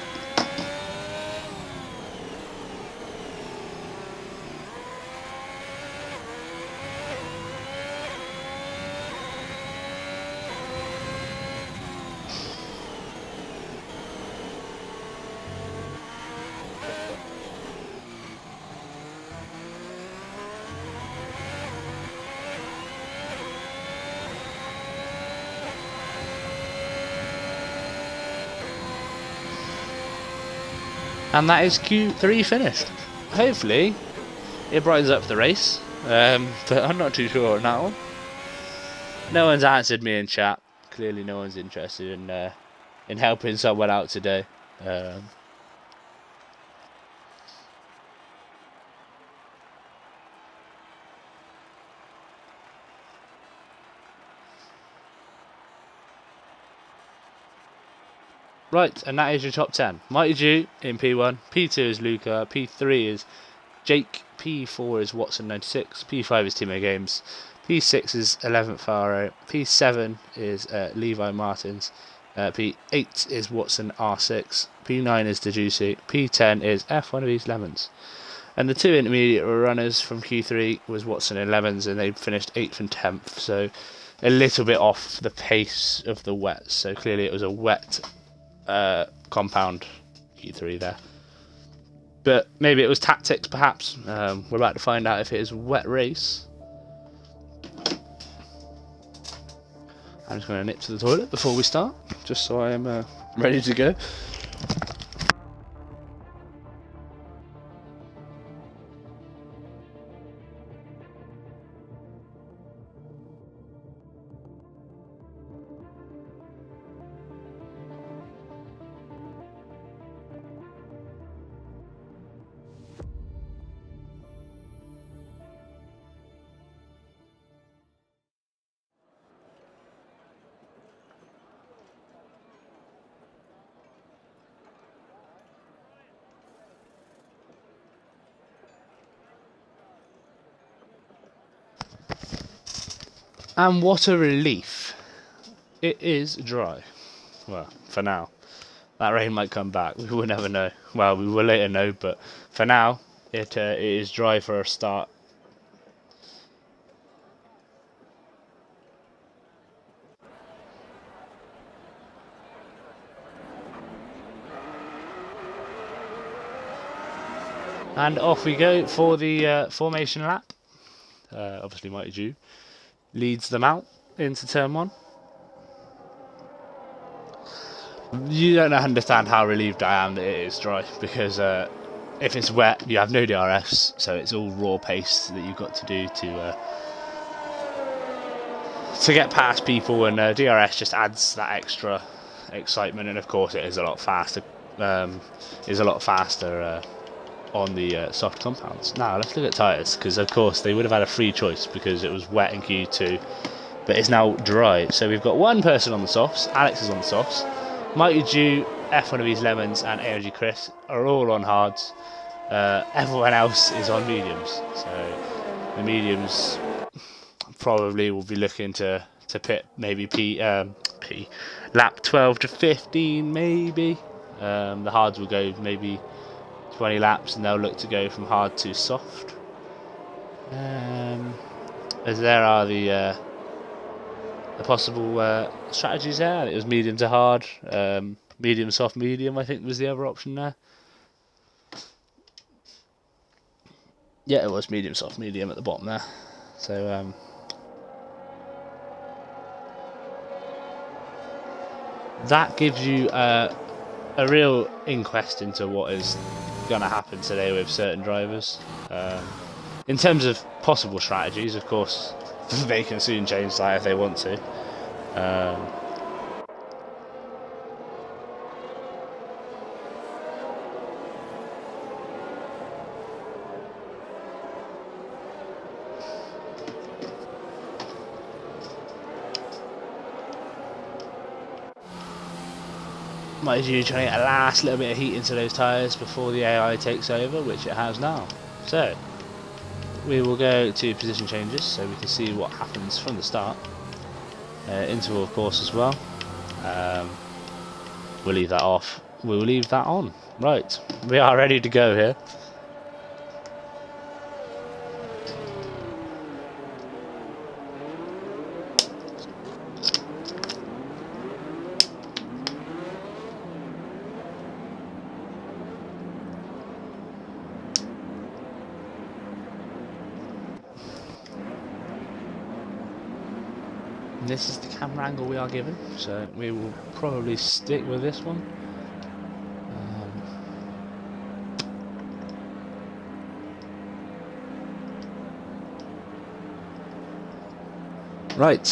And that is Q3 finished. Hopefully it brightens up the race, but I'm not too sure on that one. No one's answered me in chat. Clearly no one's interested in helping someone out today. Right, and that is your top 10. Mighty Jew in P1, P2 is Luca, P3 is Jake, P4 is Watson96, P5 is Timo Games, P6 is 11th Faro, P7 is Levi Martins, P8 is Watson R6, P9 is Dejuicy, P10 is F1ABEEZ Lemons. And the two intermediate runners from Q3 was Watson and Lemons, and they finished 8th and 10th, so a little bit off the pace of the wets. So clearly it was a wet compound Q3 there. But maybe it was tactics, perhaps. We're about to find out if it is a wet race. I'm just going to nip to the toilet before we start, just so I am ready to go. And what a relief. It is dry. Well, for now. That rain might come back. We will never know. Well, we will later know, but for now, it is dry for a start. And off we go for the formation lap. Obviously, Mighty Jew leads them out into turn 1. You don't understand how relieved I am that it is dry, because if it's wet, you have no DRS, so it's all raw pace that you've got to do to get past people, and DRS just adds that extra excitement, and of course it is a lot faster. On the soft compounds. Now let's look at tyres, because of course they would have had a free choice because it was wet in Q2, but it's now dry. So we've got one person on the softs. Alex is on the softs. Mighty Jew, F1ABEEZ Lemons, and AOG Chris are all on hards. Everyone else is on mediums. So the mediums probably will be looking to pit maybe P lap 12 to 15 maybe. The hards will go maybe 20 laps, and they'll look to go from hard to soft. As there are the possible strategies there. It was medium to hard, medium, soft, medium, I think was the other option there. Yeah, it was medium, soft, medium at the bottom there. So that gives you a real inquest into what is going to happen today with certain drivers. In terms of possible strategies, of course, they can soon change that if they want to. Might you trying to get a last little bit of heat into those tyres before the AI takes over, which it has now. So we will go to position changes so we can see what happens from the start. Interval, of course, as well. We'll leave that off. We'll leave that on. Right, we are ready to go here. This is the camera angle we are given, so we will probably stick with this one. Right.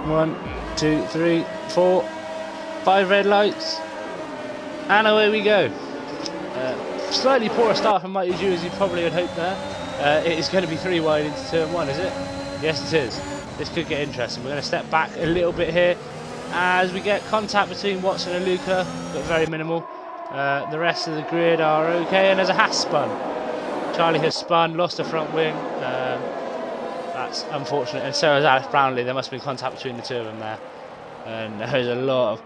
One, 2, 3, 4, 5 red lights, and away we go. Slightly poorer start from Mighty Jew, as you probably would hope there. It is going to be 3 wide into turn 1, is it? Yes, it is. This could get interesting. We're going to step back a little bit here as we get contact between Watson and Luca, but very minimal. The rest of the grid are okay, and there's a Haas spun. Charlie has spun, lost the front wing. That's unfortunate, and so has Alex Brownlee. There must have been contact between the two of them there, and there's a lot of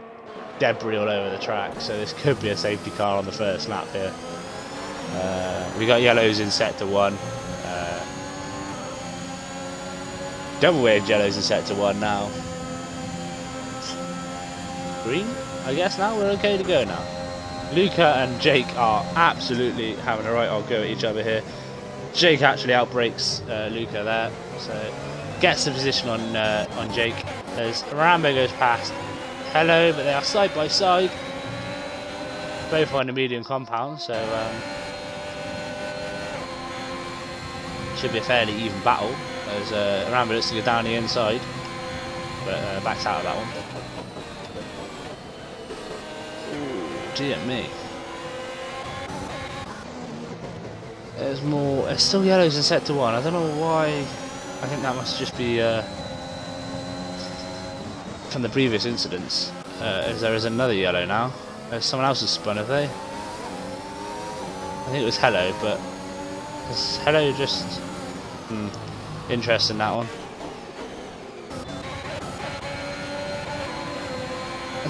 debris all over the track, so this could be a safety car on the first lap here. We got yellows in sector 1, double waved yellows in sector 1 now. Green, I guess now we're okay to go now. Luca and Jake are absolutely having a right old go at each other here. Jake actually outbrakes Luca there, so gets the position on Jake as Rambo goes past. Hello, but they are side by side, both on the medium compound, so should be a fairly even battle as Rambo looks to go down the inside, but backs out of that one. Ooh, dear me. There's more. There's still yellows in sector 1. I don't know why. I think that must just be from the previous incidents. As there is another yellow now. Someone else has spun, have they? I think it was Hello, but is Hello just interesting, that one.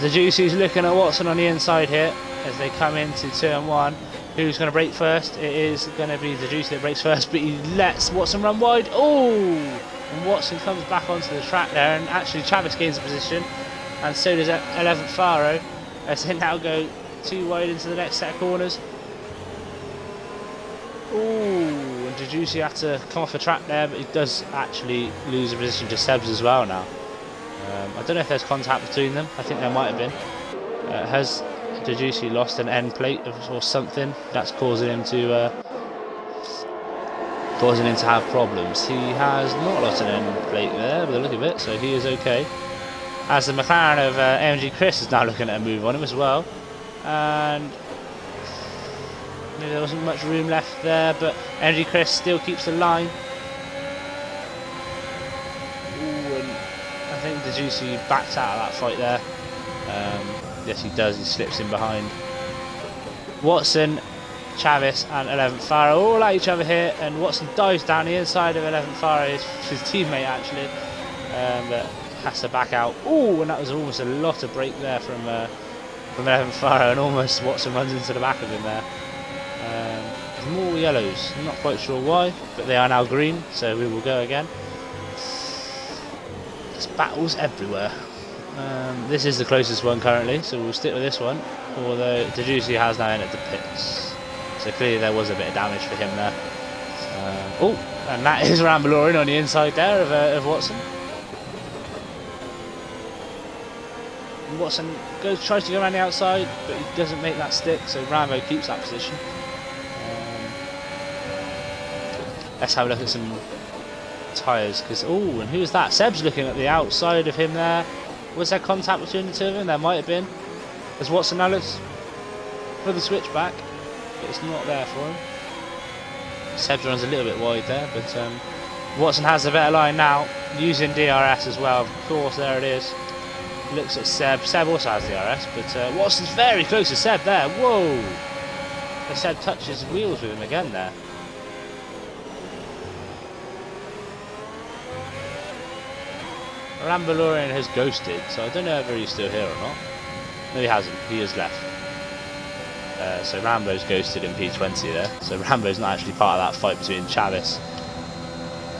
The Juicy's looking at Watson on the inside here as they come into turn 1. Who's going to break first? It is going to be the Juicy that breaks first, but he lets Watson run wide. Oh! And Watson comes back onto the track there, and actually Travis gains a position, and so does 11th Faro, as they now go 2 wide into the next set of corners. Ooh, and the Juicy had to come off the track there, but he does actually lose a position to Sebs as well now. I don't know if there's contact between them. I think there might have been. Has the Juicy lost an end plate or something that's causing him to have problems? He has not lost an end plate there by the look of it, so he is okay. As the McLaren of MG Chris is now looking at a move on him as well, and maybe there wasn't much room left there, but MG Chris still keeps the line. Ooh, and I think the Juicy backs out of that fight there. Yes, he does. He slips in behind. Watson, Travis, and 11th Faro all at each other here, and Watson dives down the inside of 11th Faro, his teammate actually, but has to back out. Oh, and that was almost a lot of break there from 11th Faro, and almost Watson runs into the back of him there. More yellows. I'm not quite sure why, but they are now green, so we will go again. There's battles everywhere. This is the closest one currently, so we'll stick with this one, although the Juicy has now entered the pits, so clearly there was a bit of damage for him there. Oh, and that is Rambalorian on the inside there of Watson. And Watson tries to go around the outside, but he doesn't make that stick, so Rambo keeps that position. Let's have a look at some tyres, because oh, and who's that? Seb's looking at the outside of him there. Was there contact between the two of them? There might have been. As Watson now looks for the switchback, but it's not there for him. Seb's runs a little bit wide there, but Watson has a better line now, using DRS as well. Of course, there it is. Looks at Seb. Seb also has DRS, but Watson's very close to Seb there. Whoa! And Seb touches wheels with him again there. Rambalorian has ghosted, so I don't know whether he's still here or not. No, he hasn't. He has left. So Rambo's ghosted in P20 there. So Rambo's not actually part of that fight between Chavis.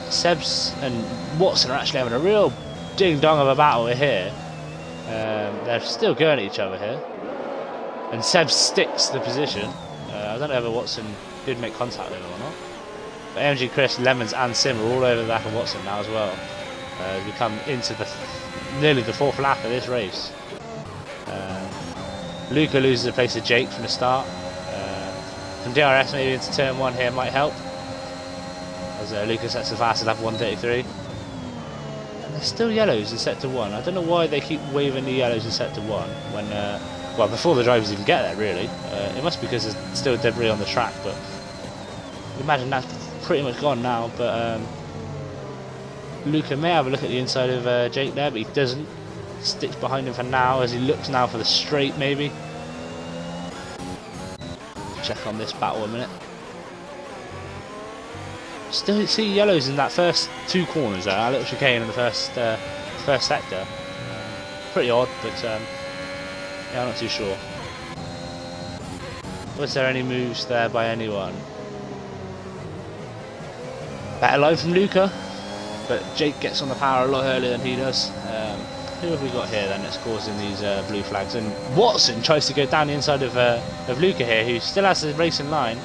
Sebs and Watson are actually having a real ding-dong of a battle here. They're still going at each other here. And Seb sticks the position. I don't know whether Watson did make contact with him or not. But MG, Chris, Lemons and Sim are all over the back of Watson now as well. We come into nearly the 4th lap of this race. Luca loses a place to Jake from the start. Some DRS maybe into turn 1 here might help, as Lucas sets the fastest lap 1:33. And there's still yellows in sector 1. I don't know why they keep waving the yellows in sector 1 when, well, before the drivers even get there, really. It must be because there's still debris on the track, but imagine that's pretty much gone now. But Luca may have a look at the inside of Jake there, but he doesn't. Sticks behind him for now as he looks now for the straight, maybe. Check on this battle a minute. Still see yellows in that first 2 corners there, a little chicane in the first sector. Pretty odd, but yeah, I'm not too sure. Was there any moves there by anyone? Better line from Luca, but Jake gets on the power a lot earlier than he does. Who have we got here then that's causing these blue flags? And Watson tries to go down the inside of Luca here, who still has the racing line.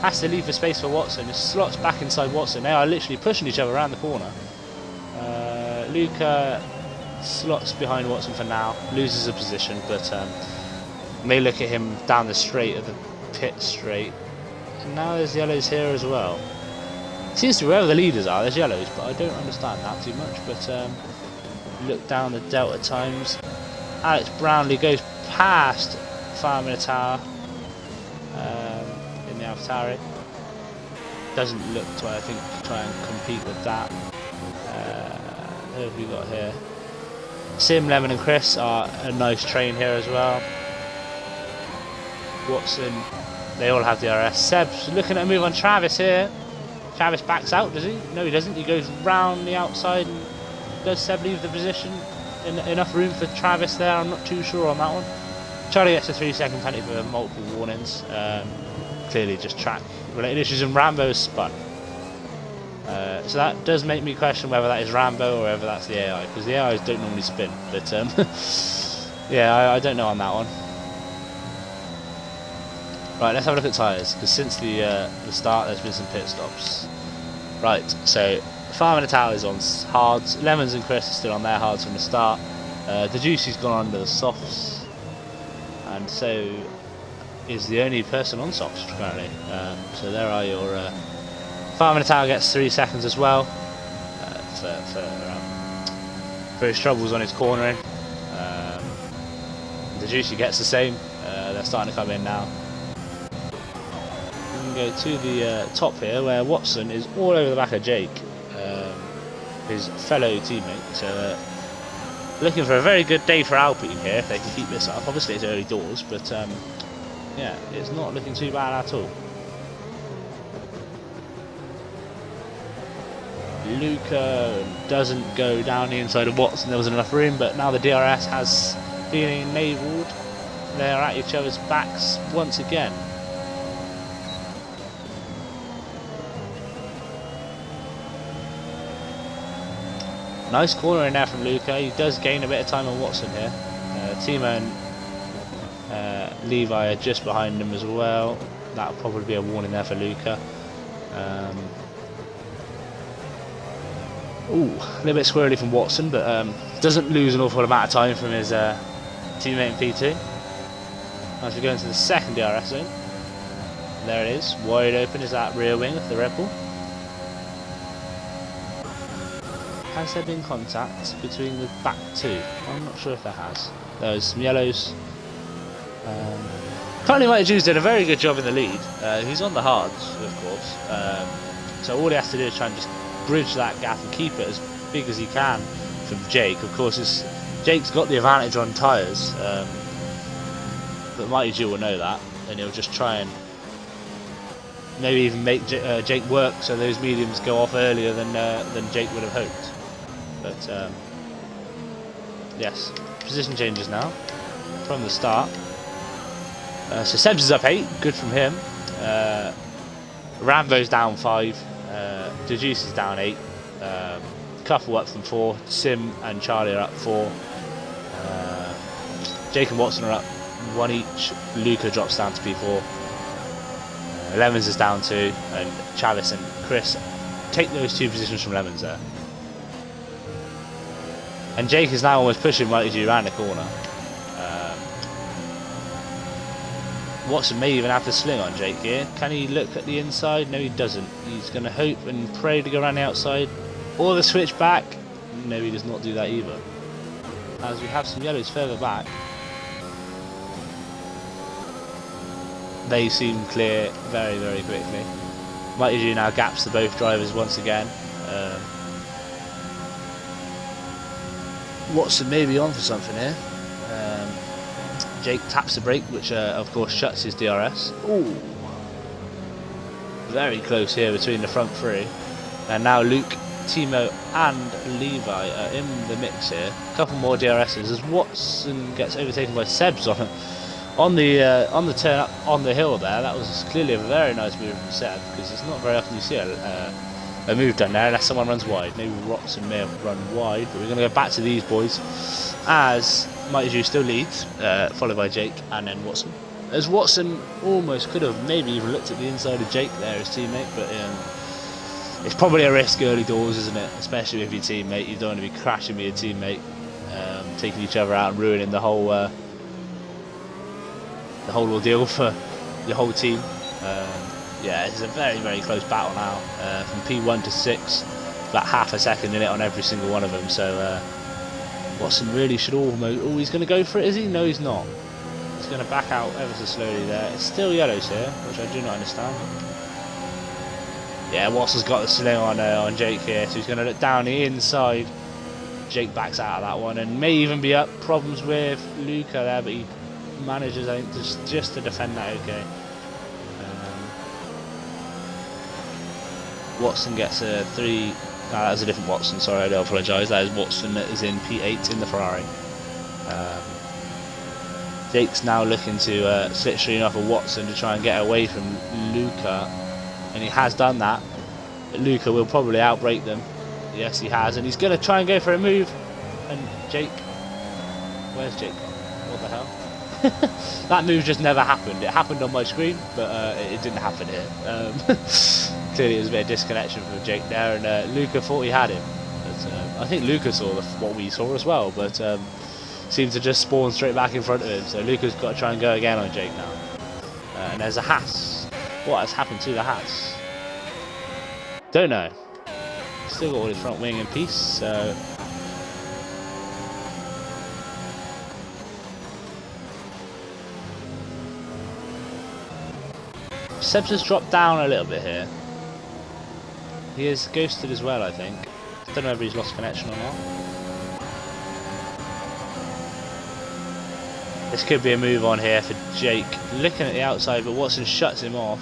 Has to leave the space for Watson. Just slots back inside Watson. They are literally pushing each other around the corner. Luca slots behind Watson for now. Loses a position, but may look at him down the straight of the pit straight. And now there's yellows here as well. Seems to be wherever the leaders are, there's yellows, but I don't understand that too much. But look down the delta times. Alex Brownlee goes past Farmer Tower in the AlphaTauri. Doesn't look to, I think, try and compete with that. Who have we got here? Sim, Lemon and Chris are a nice train here as well. Watson, they all have DRS. Seb's looking at a move on Travis here. Travis backs out, does he? No, he doesn't. He goes round the outside. And does Seb leave the position? Enough room for Travis there? I'm not too sure on that one. Charlie gets a 3-second penalty for multiple warnings. Clearly just track related issues, and Rambo's spun. So that does make me question whether that is Rambo or whether that's the AI, because the AIs don't normally spin. But yeah, I don't know on that one. Right, let's have a look at tyres, because since the start there's been some pit stops. Right, so Farmer Tower is on hards. Lemons and Chris are still on their hards from the start. The Juicy's gone under the softs, and so is the only person on softs currently. So there are your Farmer Tower gets 3 seconds as well for his troubles on his cornering. The Juicy gets the same. They're starting to come in now. We can go to the top here, where Watson is all over the back of Jake, his fellow teammate. So looking for a very good day for Alpine here if they can keep this up. Obviously it's early doors, but yeah, it's not looking too bad at all. Luca doesn't go down the inside of Watson. There wasn't enough room, but now the DRS has been enabled. They are at each other's backs once again. Nice corner in there from Luca. He does gain a bit of time on Watson here. Timo and Levi are just behind him as well. That'll probably be a warning there for Luca. Ooh, a little bit squirrely from Watson, but doesn't lose an awful amount of time from his teammate in P2. As we go into the second DRS zone, there it is, wide open is that rear wing of the Red Bull. Has there been contact between the back two? I'm not sure if there has. There's some yellows. Currently Mighty Juice did a very good job in the lead. He's on the hards, of course. So all he has to do is try and just bridge that gap and keep it as big as he can from Jake. Of course, Jake's got the advantage on tyres, but Mighty Jew will know that, and he'll just try and maybe even make Jake work so those mediums go off earlier than Jake would have hoped. But yes, position changes now from the start. So Sebs is up 8, good from him. Rambo's down 5. Dejuice is down 8. Couple up from 4. Sim and Charlie are up 4. Jake and Watson are up 1 each. Luca drops down to P4. Lemons is down 2, and Travis and Chris take those 2 positions from Lemons there. And Jake is now almost pushing Mighty G around the corner. Watson may even have the sling on Jake here. Can he look at the inside? No, he doesn't. He's going to hope and pray to go around the outside. Or the switch back. No, he does not do that either. As we have some yellows further back. They seem clear very, very quickly. Mighty Jew now gaps to both drivers once again. Watson may be on for something here. Jake taps the brake, which of course shuts his DRS. Ooh, very close here between the front three. And now Luke, Timo and Levi are in the mix here. A couple more DRSs as Watson gets overtaken by Seb's on the turn up on the hill there. That was clearly a very nice move from Seb, because it's not very often you see a move done there unless someone runs wide. Maybe Watson may have run wide, but we're going to go back to these boys as Mighty Jew still leads, followed by Jake and then Watson. As Watson almost could have maybe even looked at the inside of Jake there, his teammate, but it's probably a risk early doors, isn't it? Especially with your teammate. You don't want to be crashing with your teammate, taking each other out and ruining the whole ordeal for your whole team. Yeah, it's a very, very close battle now, from P1 to 6, about half a second in it on every single one of them. So Watson really should almost. Oh, he's going to go for it, is he? No, he's not. He's going to back out ever so slowly there. It's still yellows here, which I do not understand. Yeah, Watson's got the sling on Jake here, so he's going to look down the inside. Jake backs out of that one and may even be up. Problems with Luca there, but he manages, I think, just to defend that okay. Watson gets a 3. That was a different Watson, sorry, I do apologise. That is Watson that is in P8 in the Ferrari. Jake's now looking to slipstream off of Watson to try and get away from Luca, and he has done that. Luca will probably outbrake them. Yes, he has, and he's going to try and go for a move. And Jake, where's Jake? What the hell? That move just never happened. It happened on my screen, but it didn't happen here. Clearly, it was a bit of disconnection from Jake there, and Luca thought he had him. But, I think Luca saw what we saw as well, but seemed to just spawn straight back in front of him. So Luca's got to try and go again on Jake now. And there's a Haas. What has happened to the Haas? Don't know. Still got all his front wing in peace, so. Seb's has dropped down a little bit here. He is ghosted as well, I think. I don't know if he's lost connection or not. This could be a move on here for Jake. Looking at the outside, but Watson shuts him off.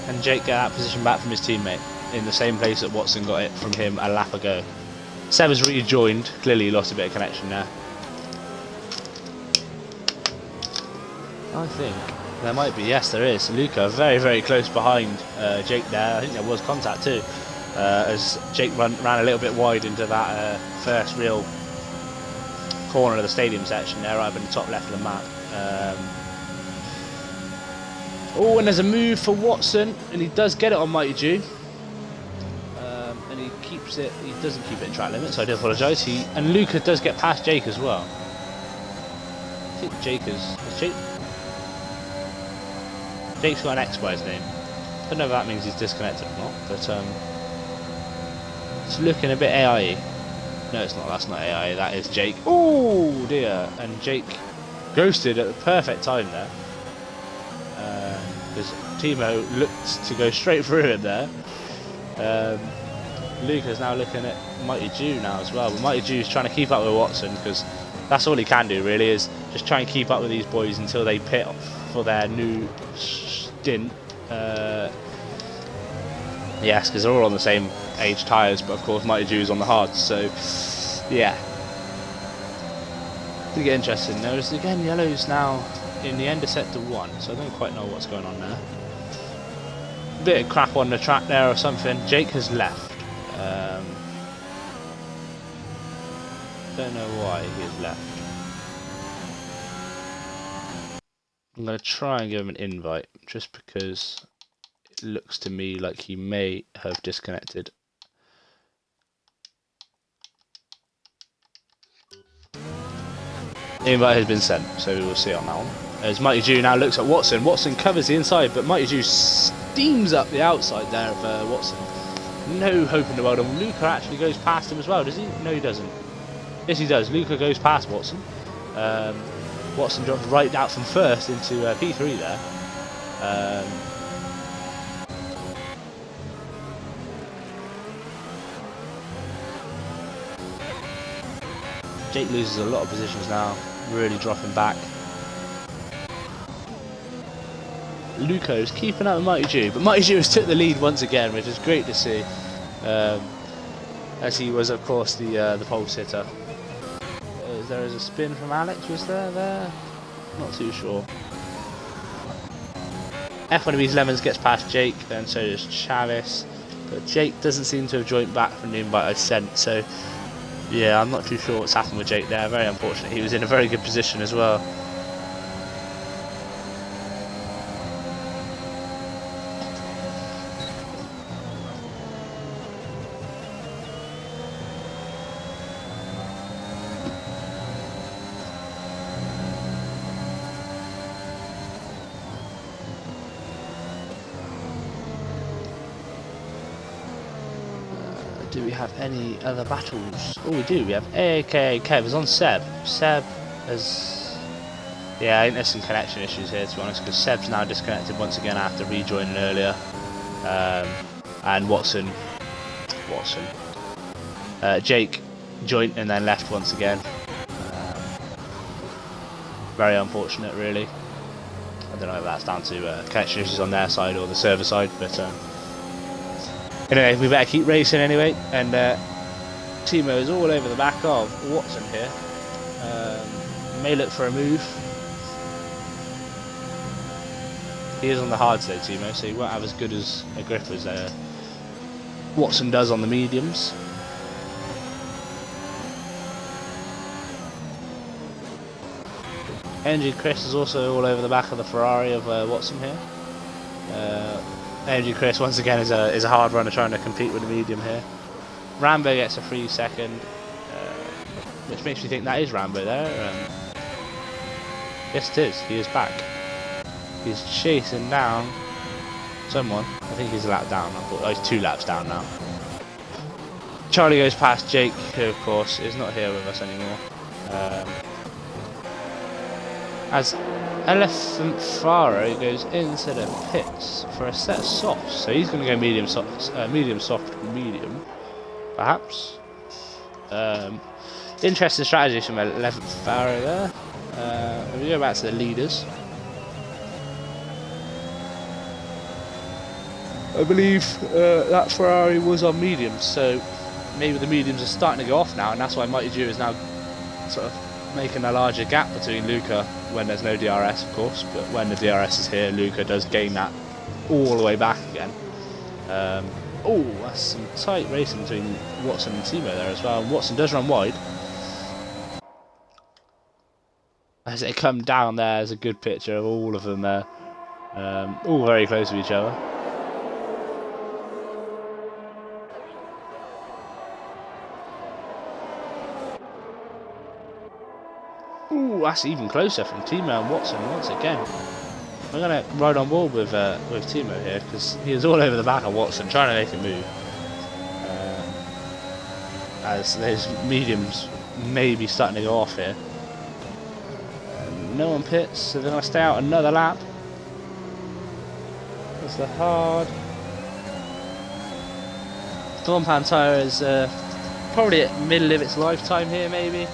And Jake get that position back from his teammate in the same place that Watson got it from him a lap ago. Seb has rejoined. Clearly he lost a bit of connection there. I think there might be, yes there is. Luca very, very close behind Jake there. I think there was contact too, as Jake ran a little bit wide into that first real corner of the stadium section there, right up in the top left of the map. Oh, and there's a move for Watson, and he does get it on Mighty Jew. And he keeps it, he doesn't keep it in track limit, so I do apologise. And Luca does get past Jake as well. I think Jake is Jake? Jake's got an X by his name. I don't know if that means he's disconnected or not, but it's looking a bit AI-y. No, it's not. That's not AI. That is Jake. Oh dear! And Jake ghosted at the perfect time there, because Timo looked to go straight through him there. Luca's now looking at Mighty Jew now as well, but Mighty Jew's trying to keep up with Watson, because that's all he can do really, is just try and keep up with these boys until they pit for their new stint. Yes, because they're all on the same age tyres, but of course Mighty Jew's on the hards, so yeah. It's going to get interesting. There's again yellows now in the end of sector 1, so I don't quite know what's going on there. Bit of crap on the track there or something. Jake has left. Don't know why he has left. I'm going to try and give him an invite, just because it looks to me like he may have disconnected. The invite has been sent, so we will see on that one. As Mighty Jew now looks at Watson. Watson covers the inside, but Mighty Jew steams up the outside there of Watson. No hope in the world. And Luca actually goes past him as well, does he? No, he doesn't. Yes, he does. Luca goes past Watson. Watson drops right out from first into P3 there. Jake loses a lot of positions now, really dropping back. Luca is keeping up with Mighty Jew, but Mighty Jew has took the lead once again, which is great to see. As he was, of course, the pole sitter. There is a spin from Alex, was there? Not too sure. F1ABEEZ Lemons gets past Jake, and so does Chavis. But Jake doesn't seem to have joined back from the invite I sent, so yeah, I'm not too sure what's happened with Jake there. Very unfortunate. He was in a very good position as well. Do we have any other battles? Oh, we do. We have AAK Kev is on Seb. Seb has... Yeah, I think there's some connection issues here, to be honest, because Seb's now disconnected once again after rejoining earlier. And Watson... Jake joined and then left once again. Very unfortunate, really. I don't know if that's down to connection issues on their side or the server side, but... Anyway, we better keep racing anyway, and Timo is all over the back of Watson here. May look for a move. He is on the hards though, Timo, so he won't have as good as a grip as Watson does on the mediums. Energy Chris is also all over the back of the Ferrari of Watson here. Energy Chris once again is a hard runner trying to compete with the medium here. Rambo gets a free second, which makes me think that is Rambo there. Yes, it is. He is back. He's chasing down someone. I think he's a lap down. Oh, he's 2 laps down now. Charlie goes past Jake, who of course is not here with us anymore. As Elephant Faro goes into the pits for a set of softs, so he's going to go medium soft, medium, perhaps. Interesting strategy from Elephant Faro there. If we go back to the leaders, I believe that Ferrari was on mediums, so maybe the mediums are starting to go off now, and that's why Mighty Jew is now sort of making a larger gap between Luca when there's no DRS, of course, but when the DRS is here, Luca does gain that all the way back again. Oh, that's some tight racing between Watson and Timo there as well. Watson does run wide. As they come down there, there's a good picture of all of them there, all very close to each other. Ooh, that's even closer from Timo and Watson once again. I'm going to ride on board with Timo here, because he is all over the back of Watson trying to make a move. As those mediums may be starting to go off here. No one pits, so they're going to stay out another lap. That's the hard. Stormpan Tyre is probably at the middle of its lifetime here, maybe.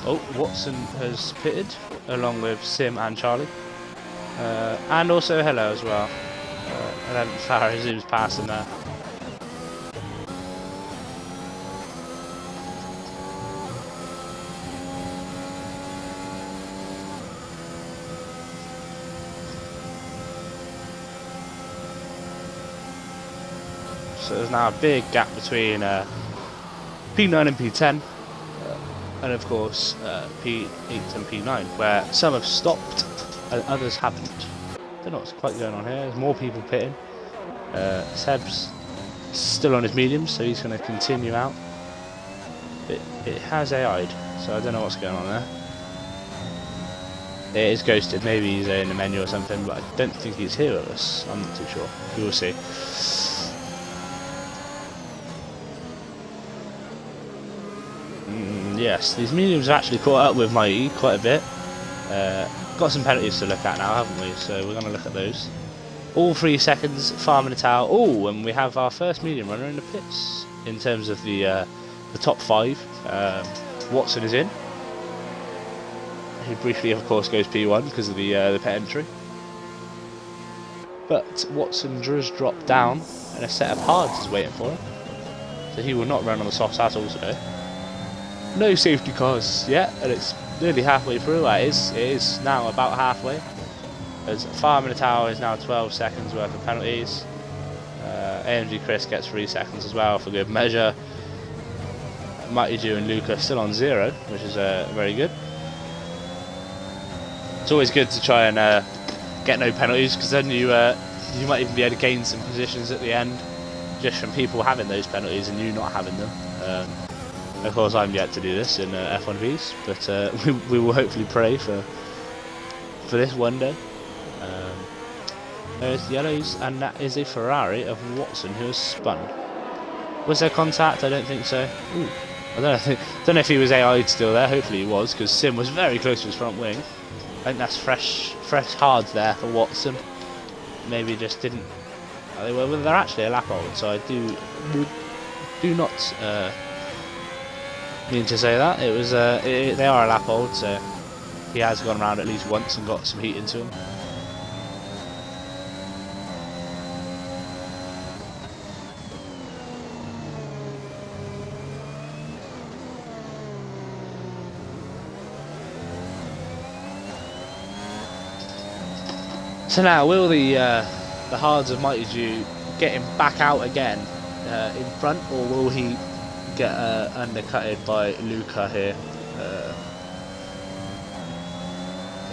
Oh, Watson has pitted along with Sim and Charlie, and also Hello as well. And then Farah zooms past him there. So there's now a big gap between P9 and P10. and of course P8 and P9, where some have stopped and others haven't. Don't know what's quite going on here. There's more people pitting. Seb's still on his mediums, so he's going to continue out. It has AI'd, so I don't know what's going on there. It is ghosted. Maybe he's in the menu or something, but I don't think he's here with us. I'm not too sure. We will see. Yes, these mediums have actually caught up with Mighty quite a bit. Got some penalties to look at now, haven't we? So we're going to look at those. All 3 seconds, farming a towel. Oh, and we have our first medium runner in the pits in terms of the top 5. Watson is in. He briefly, of course, goes P1 because of the pit entry. But Watson does drop down, and a set of hards is waiting for him. So he will not run on the softs at all today. No safety cars yet, and it's nearly halfway through. It is now about halfway. As farming the tower is now 12 seconds worth of penalties. AMG Chris gets 3 seconds as well for good measure. Mighty Jew and Luca still on 0, which is very good. It's always good to try and get no penalties, because then you might even be able to gain some positions at the end just from people having those penalties and you not having them. Of course, I'm yet to do this in F1ABEEZ, but we will hopefully pray for this one day. There's yellows, and that is a Ferrari of Watson who has spun. Was there contact? I don't think so. Ooh, I don't know if he was AI'd still there. Hopefully he was, because Sim was very close to his front wing. I think that's fresh hards there for Watson. Maybe just didn't. Well, they're actually a lap old, so I do not mean to say that. It was they are a lap old, so he has gone around at least once and got some heat into him. So now, will the hards of Mighty Jew get him back out again in front, or will he get undercutted by Luca here?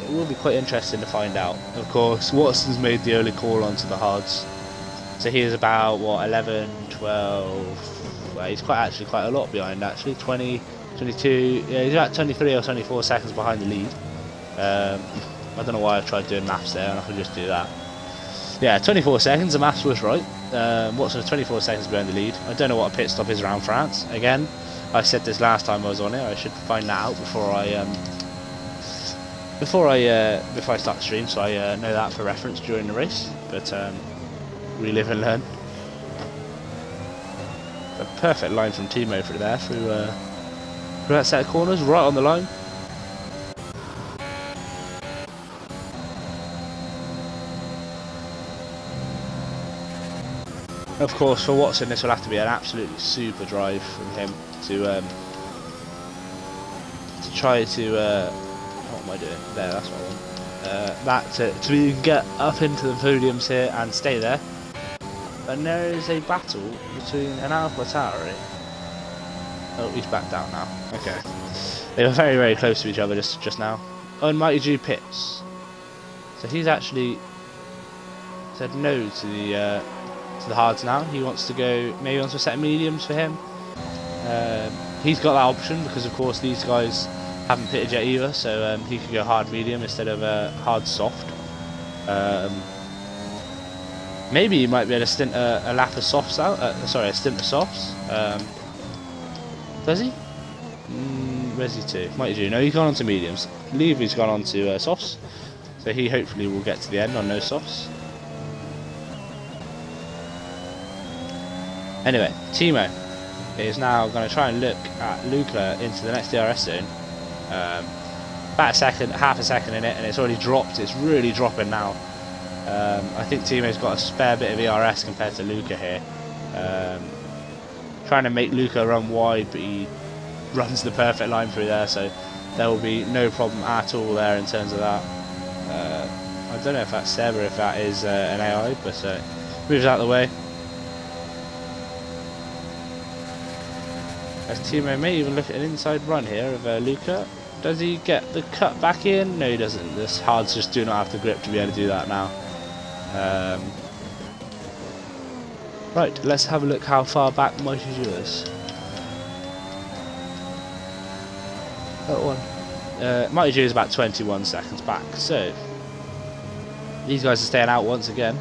It will be quite interesting to find out. Of course, Watson's made the early call onto the hards, so he is about what, 11, 12. Well, he's actually quite a lot behind. Actually, 20, 22. Yeah, he's about 23 or 24 seconds behind the lead. I don't know why I tried doing maths there, and I could just do that. Yeah, 24 seconds, the maths was right. Watson is 24 seconds behind the lead. I don't know what a pit stop is around France. Again, I said this last time I was on it. I should find that out before I start the stream, so I know that for reference during the race. But we live and learn. A perfect line from Timo through there, through that set of corners, right on the line. Of course, for Watson, this will have to be an absolutely super drive from him to try to what am I doing? There, that's what I want. To get up into the podiums here and stay there. And there is a battle between an AlphaTauri. Oh, he's back down now. Okay, they were very, very close to each other just now. Oh, and Mighty Jew pits. So he's actually said no to the hards now. He wants to go, maybe wants to set mediums for him. He's got that option because of course these guys haven't pitted yet either, so he could go hard medium instead of hard soft. Maybe he might be able to stint a lap of softs out. Sorry, a stint of softs. Does he? Where's he to? Might do. No, he's gone on to mediums. Levy's gone on to softs, so he hopefully will get to the end on no softs. Anyway, Timo is now going to try and look at Luca into the next DRS zone. About a second, half a second in it, and it's already dropped. It's really dropping now. I think Timo's got a spare bit of ERS compared to Luca here. Trying to make Luca run wide, but he runs the perfect line through there, so there will be no problem at all there in terms of that. I don't know if that's Seb or if that is an AI, but moves out of the way. As Timo may even look at an inside run here of Luca. Does he get the cut back in? No, he doesn't. This hards just do not have the grip to be able to do that now. Right, let's have a look how far back Mighty Jew is. That one. Mighty Jew is about 21 seconds back. So these guys are staying out once again.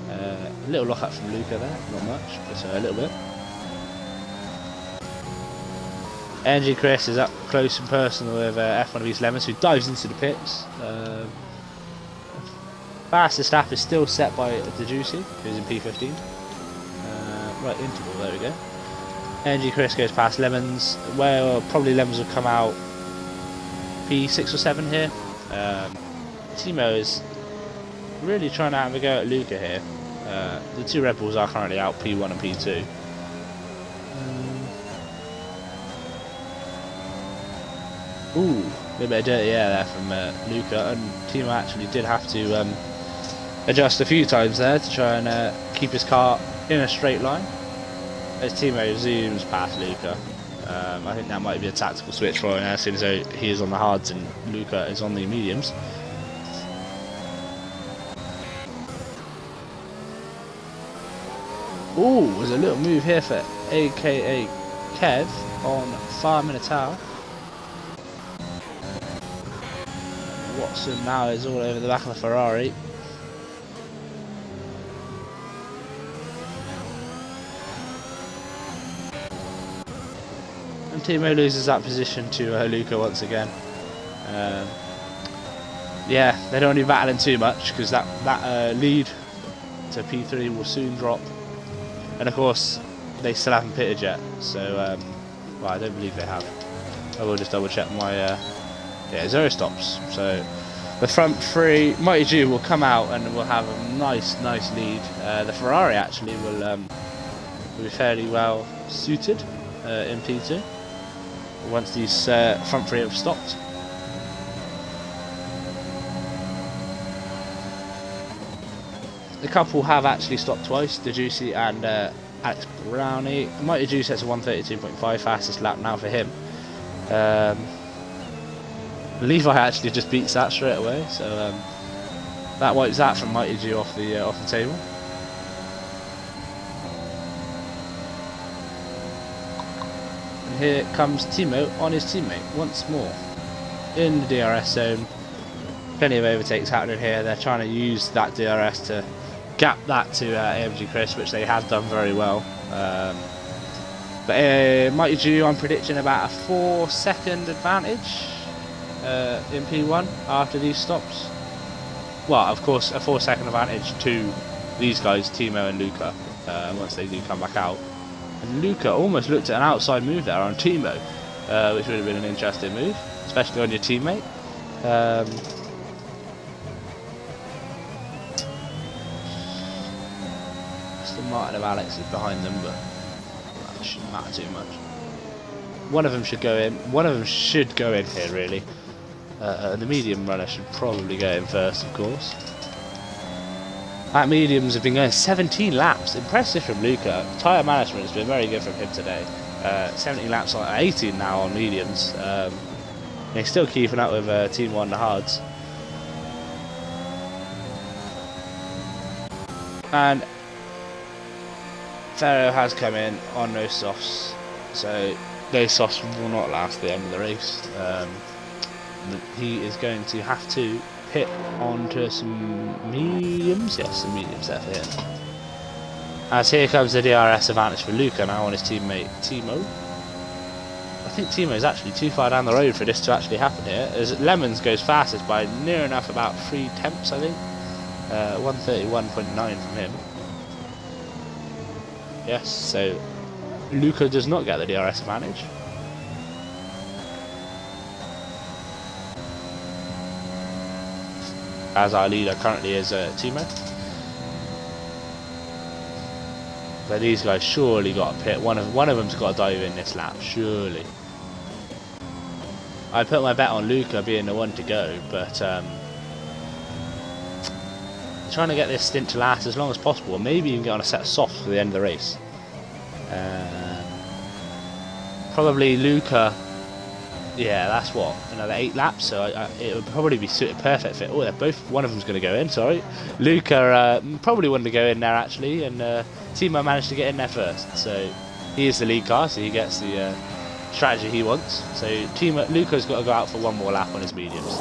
A little lock up from Luca there, not much, but a little bit. Energy Chris is up close and personal with F1ABEEZ Lemons, who dives into the pits. Fastest lap is still set by the Juicy, who's in P15. Right interval, there we go. Energy Chris goes past Lemons. Well, probably Lemons will come out P6 or 7 here. Timo is really trying to have a go at Luca here. The two Red Bulls are currently out P1 and P2. Ooh, a little bit of dirty air there from Luca, and Timo actually did have to adjust a few times there to try and keep his car in a straight line. As Timo zooms past Luca, I think that might be a tactical switch for him as soon as he is on the hards and Luca is on the mediums. Ooh, there's a little move here for AKA Kev on Fire Minotaur. Watson now is all over the back of the Ferrari. And Timo loses that position to Luca once again. Yeah, they don't need battling too much because that lead to P3 will soon drop. And of course, they still haven't pitted yet, so well, I don't believe they have. I will just double check my. Yeah, 0 stops. So the front three, Mighty Jew will come out and will have a nice lead. The Ferrari actually will be fairly well suited in P2 once these front three have stopped. The couple have actually stopped twice, the Juicy and Alex Brownie. Mighty Jew sets a 132.5, fastest lap now for him. Levi actually just beats that straight away, so that wipes that from Mighty Jew off the table. And here comes Timo on his teammate once more in the DRS zone. Plenty of overtakes happening here. They're trying to use that DRS to gap that to AMG Chris, which they have done very well. But Mighty Jew, I'm predicting about a 4-second advantage in P1 after these stops. Well, of course, a 4-second advantage to these guys, Timo and Luca, once they do come back out. And Luca almost looked at an outside move there on Timo, which would have been an interesting move, especially on your teammate. Aston Martin of Alex is behind them, but that shouldn't matter too much. One of them should go in. One of them should go in here, really. The medium runner should probably go in first, of course. That mediums have been going 17 laps. Impressive from Luca. Tyre management has been very good from him today. 17 laps on 18 now on mediums. He's still keeping up with Team 1 the hards. And Ferro has come in on no softs, so those softs will not last the end of the race. He is going to have to pit onto some mediums. Yes, some mediums there for him. As here comes the DRS advantage for Luca now on his teammate Timo. I think Timo is actually too far down the road for this to actually happen here, as Lemons goes fastest by near enough about 3 tenths, I think. 131.9 from him. Yes, so Luca does not get the DRS advantage. As our leader currently is Timo. But these guys surely got a pit. One of them's got to dive in this lap, surely. I put my bet on Luca being the one to go, but trying to get this stint to last as long as possible, and maybe even get on a set of softs for the end of the race. Probably Luca. Yeah, that's what, another 8 laps, so it would probably be suited perfect fit. Oh, they're both, one of them's going to go in, sorry. Luca probably wanted to go in there actually, and Timo managed to get in there first. So he is the lead car, so he gets the strategy he wants. So Luca's got to go out for one more lap on his mediums,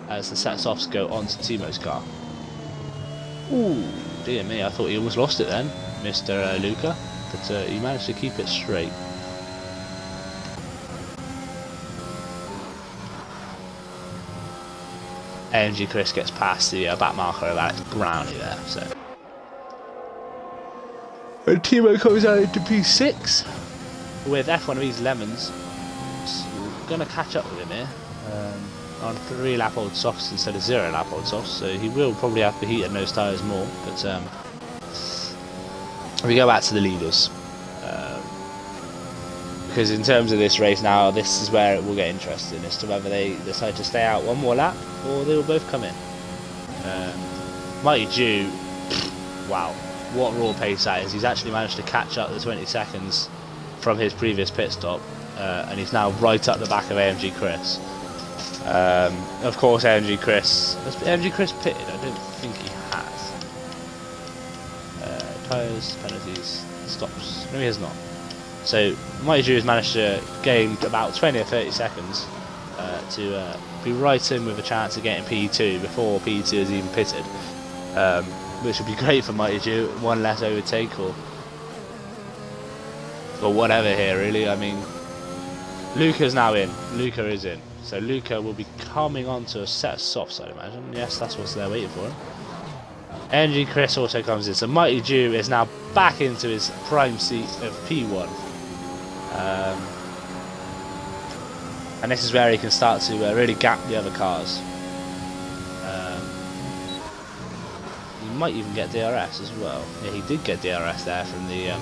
as the sets-offs go onto Timo's car. Ooh, dear me, I thought he almost lost it then, Mr. Luca, but he managed to keep it straight. AMG Chris gets past the back marker of Alex Brownlee there, so. And Timo comes out into P6 with F1ABEEZ Lemons. So we're going to catch up with him here on 3 lap old softs instead of 0 lap old softs, so he will probably have to heat and nose tyres more, but we go back to the leaders. Because in terms of this race now, this is where it will get interesting as to whether they decide to stay out one more lap or they will both come in. Mighty Jew, wow, what raw pace that is. He's actually managed to catch up the 20 seconds from his previous pit stop, and he's now right up the back of AMG Chris. Of course, AMG Chris. Has AMG Chris pitted? I don't think he has. Tyres, penalties, stops. No, he has not. So Mighty Jew has managed to gain about 20 or 30 seconds to be right in with a chance of getting P2 before P2 is even pitted, which would be great for Mighty Jew. One less overtake or whatever here, really. I mean, Luca's now in. Luca is in. So Luca will be coming onto a set of softs, I'd imagine. Yes, that's what's there waiting for him. NG Chris also comes in. So Mighty Jew is now back into his prime seat of P1. And this is where he can start to really gap the other cars. He might even get DRS as well. Yeah, he did get DRS there from the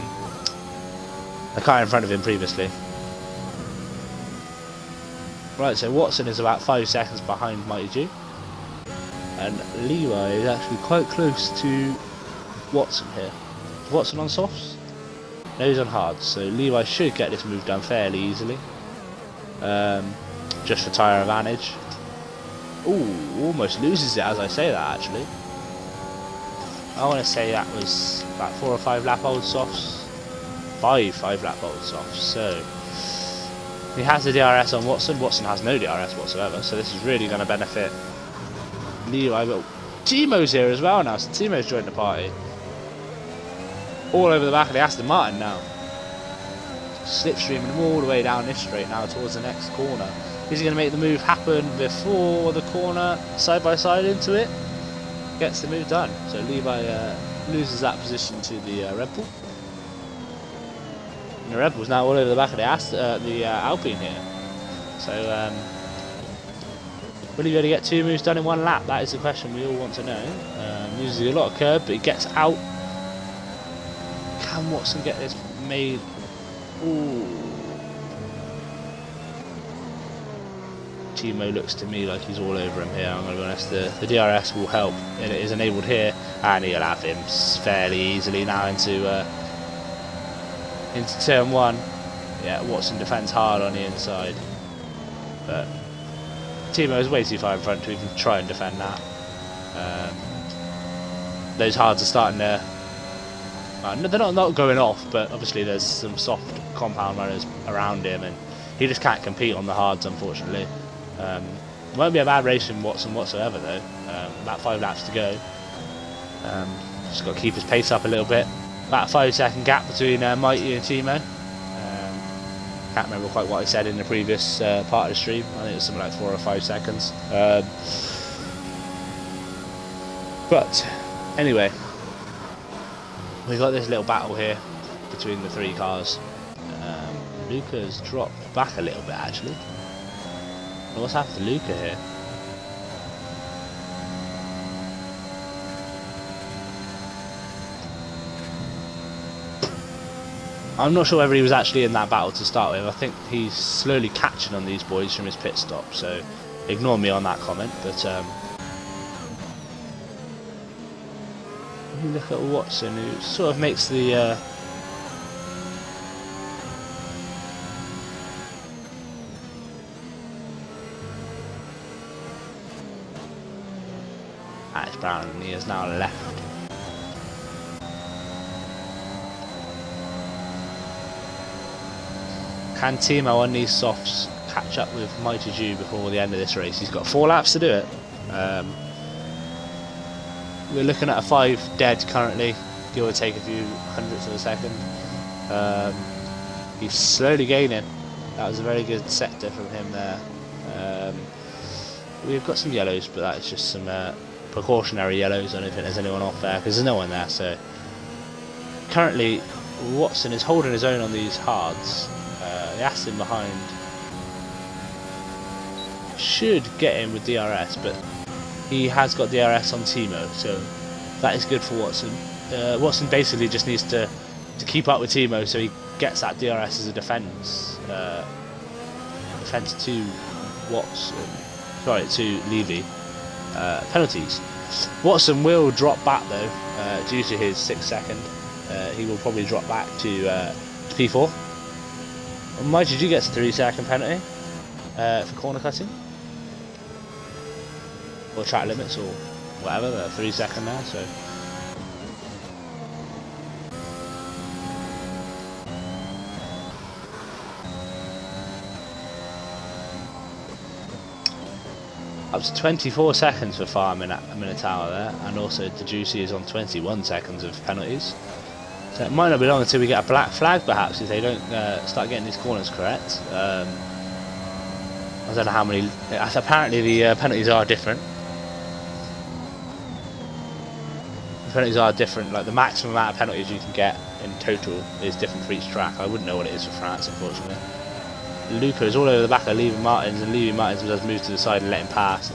car in front of him previously. Right, so Watson is about 5 seconds behind Mighty Jew. And Levi is actually quite close to Watson here. Is Watson on softs? No, he's on hards, so Levi should get this move done fairly easily. Just for tyre advantage. Ooh, almost loses it as I say that actually. I want to say that was about 4 or 5 lap old softs. 5 lap old softs, so he has the DRS on Watson. Watson has no DRS whatsoever, so this is really going to benefit Levi. But Timo's here as well now, so Timo's joined the party. All over the back of the Aston Martin now. Slipstreaming all the way down this straight now towards the next corner. Is he going to make the move happen before the corner, side by side into it? Gets the move done. So Levi loses that position to the Red Bull. And the Red Bull's now all over the back of the Alpine here. So will he be able to get 2 moves done in 1 lap? That is the question we all want to know. Uses a lot of curb, but he gets out. Can Watson get this made? Ooh. Timo looks to me like he's all over him here, I'm going to be honest. The DRS will help, and it is enabled here, and he'll have him fairly easily now into turn 1. Yeah, Watson defends hard on the inside, but Timo is way too far in front to even try and defend that. Those hards are starting to... they're not going off, but obviously there's some soft compound runners around him, and he just can't compete on the hards, unfortunately. Won't be a bad race from Watson whatsoever, though. About 5 laps to go. Just got to keep his pace up a little bit. About a 5-second gap between Mighty and Timo. Can't remember quite what I said in the previous part of the stream. I think it was something like 4 or 5 seconds. But anyway, we got this little battle here between the 3 cars. Luca's dropped back a little bit actually. What's happened to Luca here? I'm not sure whether he was actually in that battle to start with. I think he's slowly catching on these boys from his pit stop, so ignore me on that comment. But you look at Watson, who sort of makes the background, and he has now left. Can Timo on these softs catch up with Mighty Jew before the end of this race? He's got 4 laps to do it. We're looking at a 5 dead currently, give or take a few hundredths of a second. He's slowly gaining. That was a very good sector from him there. We've got some yellows, but that's just some precautionary yellows. I don't think there's anyone off there because there's no one there. So currently Watson is holding his own on these hards. The Aston behind should get him with DRS, but he has got DRS on Timo, so that is good for Watson. Watson basically just needs to keep up with Timo so he gets that DRS as a defence. Defence to Watson, sorry, to Levy. Penalties. Watson will drop back though, due to his 6th second. He will probably drop back to P4. Mighty G gets a 3-second penalty for corner cutting. Or track limits or whatever, they're 3-second now, so. Up to 24 seconds for Farm Minotaur there, and also the Juicy is on 21 seconds of penalties. So it might not be long until we get a black flag perhaps if they don't start getting these corners correct. I don't know how many, apparently the penalties are different. The penalties are different, like the maximum amount of penalties you can get in total is different for each track. I wouldn't know what it is for France unfortunately. Luca is all over the back of Levy Martins, and Levy Martins does move to the side and let him pass.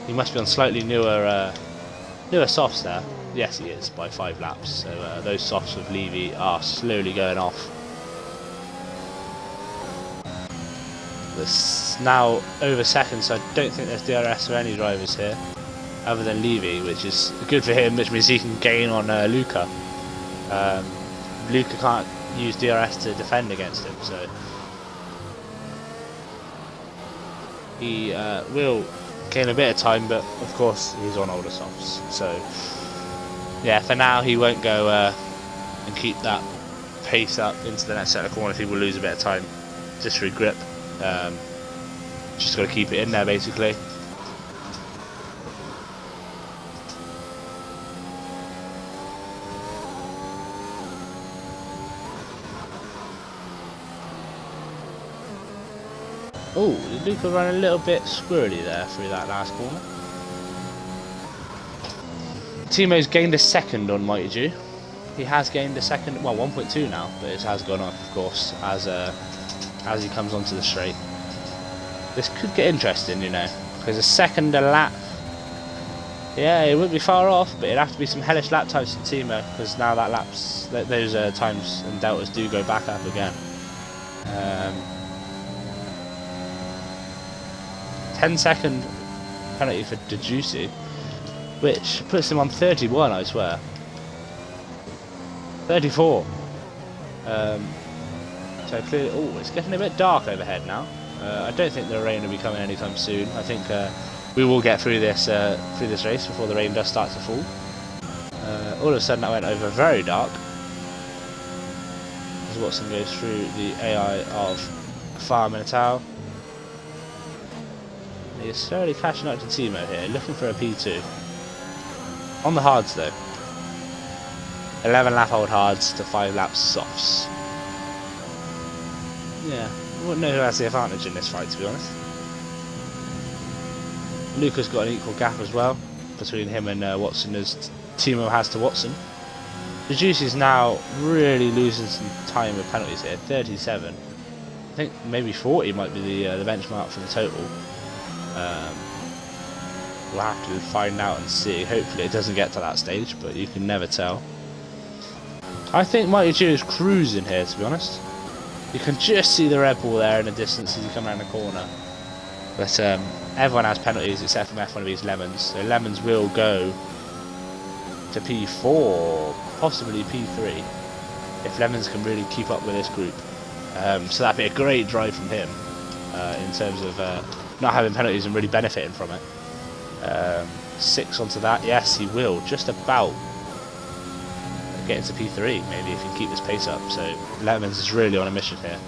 He must be on slightly newer softs there. Yes, he is, by 5 laps. So those softs with Levy are slowly going off. It's now over seconds, so I don't think there's DRS for any drivers here, other than Levy, which is good for him, which means he can gain on Luca. Luca can't use DRS to defend against him, so he will gain a bit of time, but of course he's on older softs, so yeah, for now he won't go and keep that pace up into the next set of corners. He will lose a bit of time just through grip. Just got to keep it in there basically. Oh, Luca ran a little bit squirrely there through that last corner. Timo's gained a second on Mighty Jew. He has gained a second, well 1.2 now, but it has gone up of course as he comes onto the straight. This could get interesting, you know, because a second a lap, yeah, it wouldn't be far off, but it'd have to be some hellish lap times for Timo, because now that those times and deltas do go back up again. 10-second penalty for De Juicy, which puts him on 31, I swear. 34. So clearly, oh, it's getting a bit dark overhead now. I don't think the rain will be coming anytime soon. I think we will get through this race before the rain does start to fall. All of a sudden, that went over very dark as Watson goes through the AI of Farm Minotaur. He is slowly catching up to Timo here, looking for a P2. On the hards though. 11 lap old hards to 5 laps softs. Yeah, I wouldn't know who has the advantage in this fight, to be honest. Luca's got an equal gap as well between him and Watson as Timo has to Watson. The Juice is now really losing some time with penalties here. 37. I think maybe 40 might be the benchmark for the total. We'll have to find out and see. Hopefully it doesn't get to that stage, but you can never tell. I think Mighty Jew is cruising here, to be honest. You can just see the Red Bull there in the distance as you come around the corner. But everyone has penalties except for F1ABEEZ Lemons. So Lemons will go to P4, possibly P3, if Lemons can really keep up with this group. So that'd be a great drive from him in terms of not having penalties and really benefiting from it. 6 onto that. Yes, he will. Just about get into P3, maybe, if he can keep his pace up. So Lemons is really on a mission here.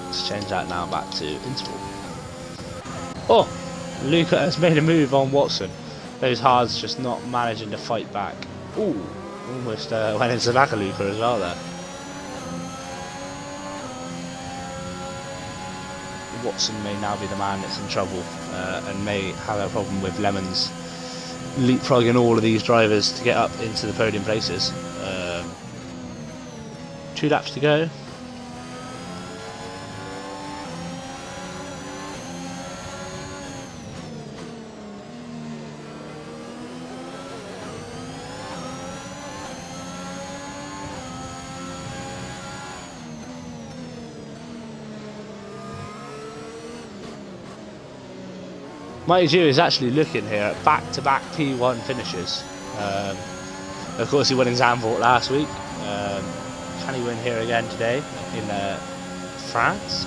Let's change that now back to interval. Oh! Luca has made a move on Watson. Those hards just not managing to fight back. Ooh! Almost went into the back of Luca as well there. Watson may now be the man that's in trouble and may have a problem with Lemons leapfrogging all of these drivers to get up into the podium places. 2 laps to go. Mighty Jew is actually looking here at back-to-back P1 finishes. Of course, he won in Zandvoort last week. Can he win here again today in France?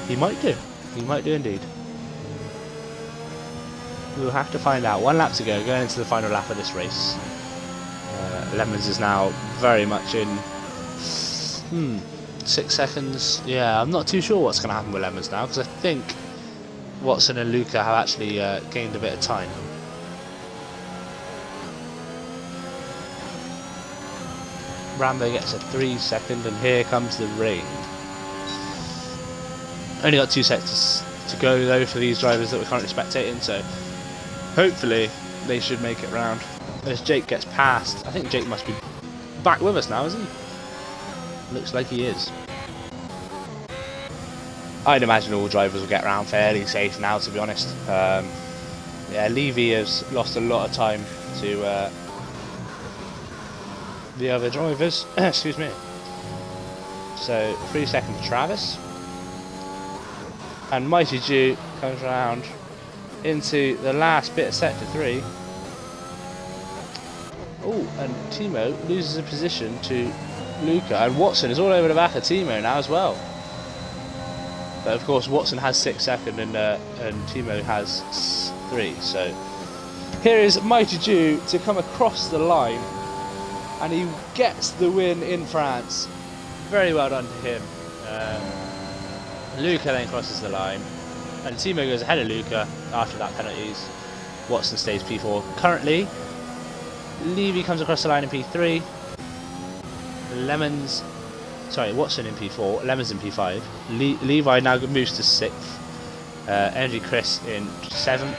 He might do. He might do indeed. We'll have to find out. 1 lap to go, going into the final lap of this race. Lemons is now very much in 6 seconds. Yeah, I'm not too sure what's going to happen with Lemons now, because I think Watson and Luca have actually gained a bit of time. Rambo gets a 3 second, and here comes the rain. Only got 2 seconds to go though for these drivers that we're currently spectating, so hopefully they should make it round. As Jake gets past, I think Jake must be back with us now, isn't he? Looks like he is. I'd imagine all drivers will get around fairly safe now, to be honest. Yeah, Levy has lost a lot of time to the other drivers. Excuse me. So 3 seconds for Travis, and Mighty Jew comes around into the last bit of sector 3. Oh, and Timo loses a position to Luca, and Watson is all over the back of Timo now as well. But of course Watson has 6 seconds and Timo has 3. So here is Mighty Jew to come across the line, and he gets the win in France. Very well done to him. Luca then crosses the line, and Timo goes ahead of Luca after that penalties. Watson stays P4 currently. Levy comes across the line in P3. Watson in P4, Lemons in P5. Levi now moves to 6th. Energy Chris in 7th.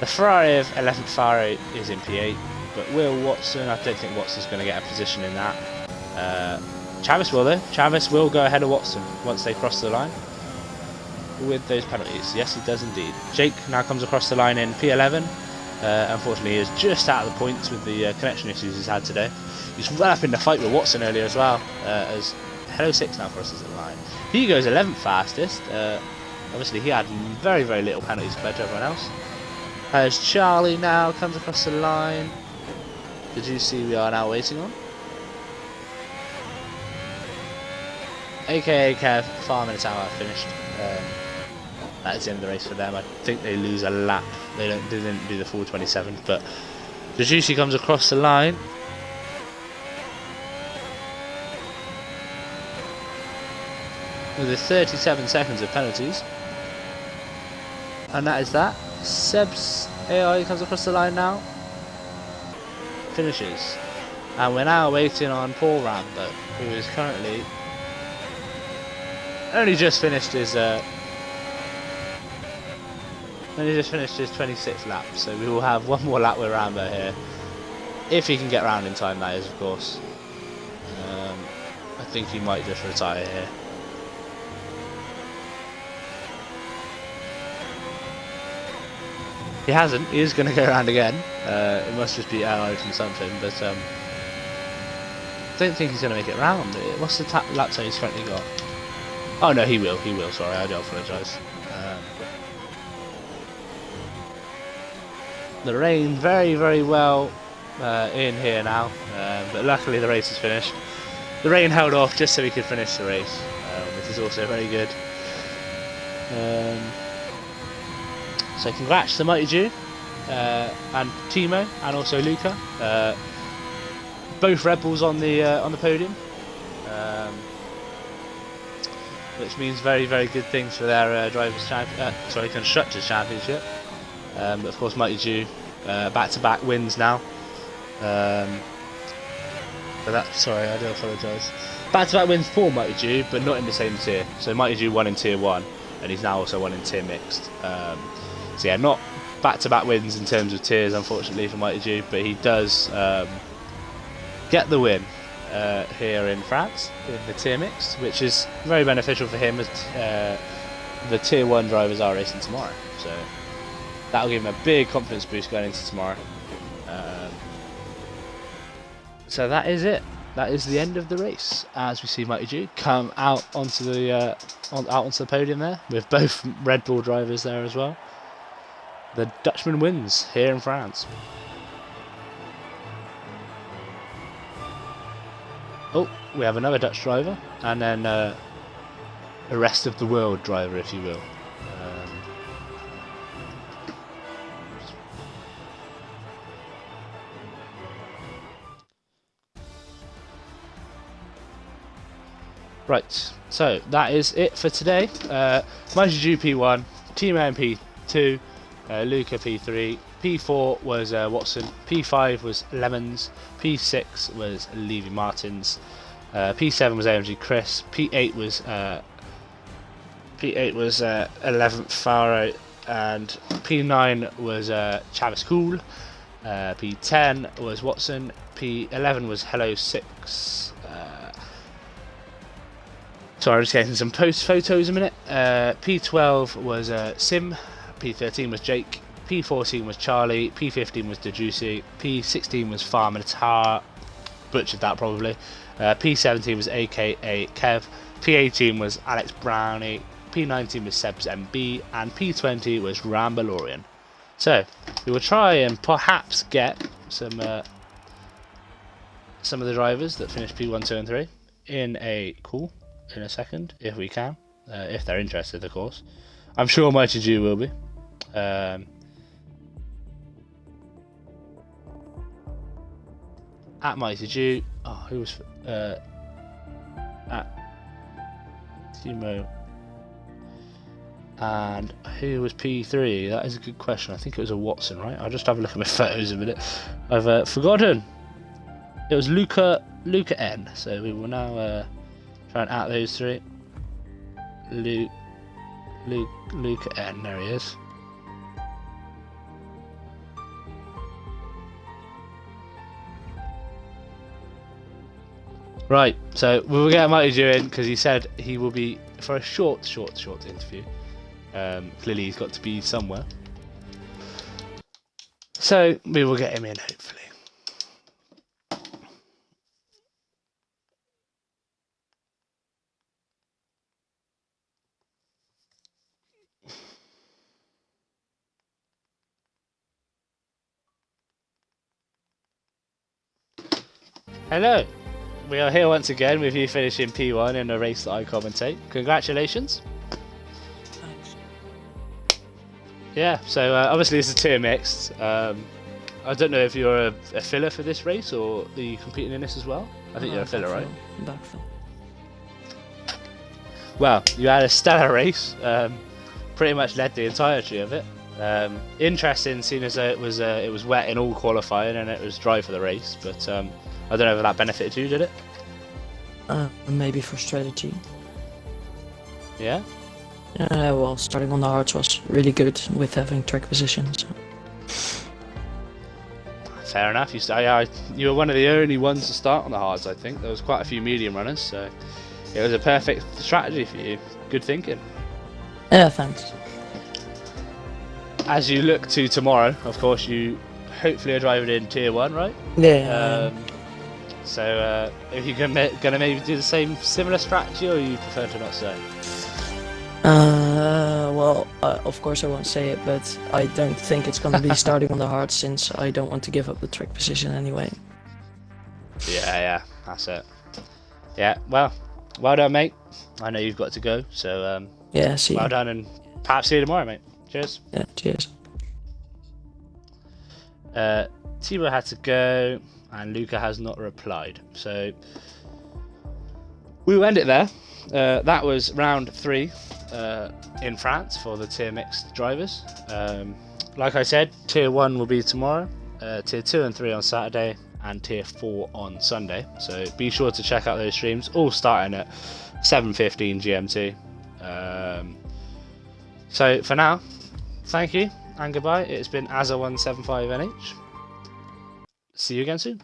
The Ferrari of 11th Ferrari is in P8, but Will Watson, I don't think Watson's going to get a position in that. Travis will though. Travis will go ahead of Watson once they cross the line with those penalties. Yes, he does indeed. Jake now comes across the line in P11. Unfortunately, he is just out of the points with the connection issues he's had today. He's well up in the fight with Watson earlier as well, as Hello 6 now crosses the line. He goes 11th fastest. Obviously, he had very, very little penalties compared to everyone else. As Charlie now comes across the line. Did you see we are now waiting on? AKA Kev, 5 minutes out finished. That is the end of the race for them. I think they lose a lap. They didn't do the full 27, but the Juicy comes across the line. With the 37 seconds of penalties. And that is that. Seb's AI comes across the line now. Finishes. And we're now waiting on Paul Rambo, who is currently only just finished his 26th lap, so we will have one more lap with Rambo here, if he can get round in time, that is, of course. I think he might just retire here. He hasn't. He is going to go around again. It must just be allied from something, but I don't think he's going to make it round. What's the lap time he's currently got? Oh no, he will. He will. Sorry, I do apologise. the rain very well in here now, but luckily the race is finished. The rain held off just so we could finish the race, which is also very good. So congrats to Mighty Jew and Timo and also Luca, both Red Bulls on the podium, which means very good things for their constructors championship. But of course Mighty Jew back-to-back wins now. But sorry, I do apologise. Back-to-back wins for Mighty Jew, but not in the same tier. So Mighty Jew won in tier 1, and he's now also won in tier mixed. So yeah, not back-to-back wins in terms of tiers, unfortunately, for Mighty Jew, but he does get the win here in France in the tier mixed, which is very beneficial for him as the tier 1 drivers are racing tomorrow. So that'll give him a big confidence boost going into tomorrow. So that is it. That is the end of the race. As we see Mighty Jew come out onto the podium there, with both Red Bull drivers there as well. The Dutchman wins here in France. Oh, we have another Dutch driver, and then a rest of the world driver, if you will. Right, so that is it for today. Mighty Jew P1, Timo P2, Luca P3, P4 was Watson, P5 was Lemons, P6 was Levy Martins, P7 was AMG Chris, P8 was 11th Faro, and P9 was Chavis Cool, P10 was Watson, P11 was Hello 6. Sorry, I'm just getting some post photos a minute. P12 was Sim, P13 was Jake, P14 was Charlie, P15 was Dejuicy, P16 was Farmer Tar, butchered that probably, P17 was AKA Kev, P18 was Alex Brownie, P19 was Sebs MB, and P20 was Rambalorian. So, we will try and perhaps get some of the drivers that finished P1, 2 and 3 in a call in a second, if we can, if they're interested, of course. I'm sure Mighty Jew will be. At Mighty Jew, who was at Timo, and who was P3? That is a good question. I think it was a Watson, right? I'll just have a look at my photos a minute. I've forgotten. It was Luca N. So we will now try and out those three. Luca N. There he is. Right, so we will get Mighty Jew in because he said he will be for a short interview. Clearly he's got to be somewhere. So we will get him in, hopefully. Hello, we are here once again with you finishing P1 in a race that I commentate. Congratulations. Thanks. Yeah, so obviously this is tier mixed. I don't know if you're a filler for this race or are you competing in this as well? I think you're a filler, right? Backfill. Well, you had a stellar race. Pretty much led the entirety of it. Interesting, seeing as it was wet in all qualifying and it was dry for the race, but I don't know if that benefited you, did it? Maybe for strategy. Yeah? Well, starting on the hards was really good with having track position. So. Fair enough. You were one of the only ones to start on the hards, I think. There was quite a few medium runners, so it was a perfect strategy for you. Good thinking. Yeah, thanks. As you look to tomorrow, of course, you hopefully are driving in tier 1, right? Yeah. So, are you gonna maybe do the same similar strategy, or you prefer to not say? Well, of course I won't say it, but I don't think it's gonna be starting on the hard since I don't want to give up the track position anyway. Yeah, that's it. Yeah, well done, mate. I know you've got to go, so Yeah, see well you. done, and perhaps see you tomorrow, mate. Cheers. Yeah, cheers. Thibaut had to go, and Luca has not replied. So we will end it there. That was round 3 in France for the tier mixed drivers. Like I said, tier 1 will be tomorrow, tier 2 and 3 on Saturday, and tier 4 on Sunday. So be sure to check out those streams, all starting at 7:15 GMT. So for now, thank you and goodbye. It's been Azza175NH. See you again soon.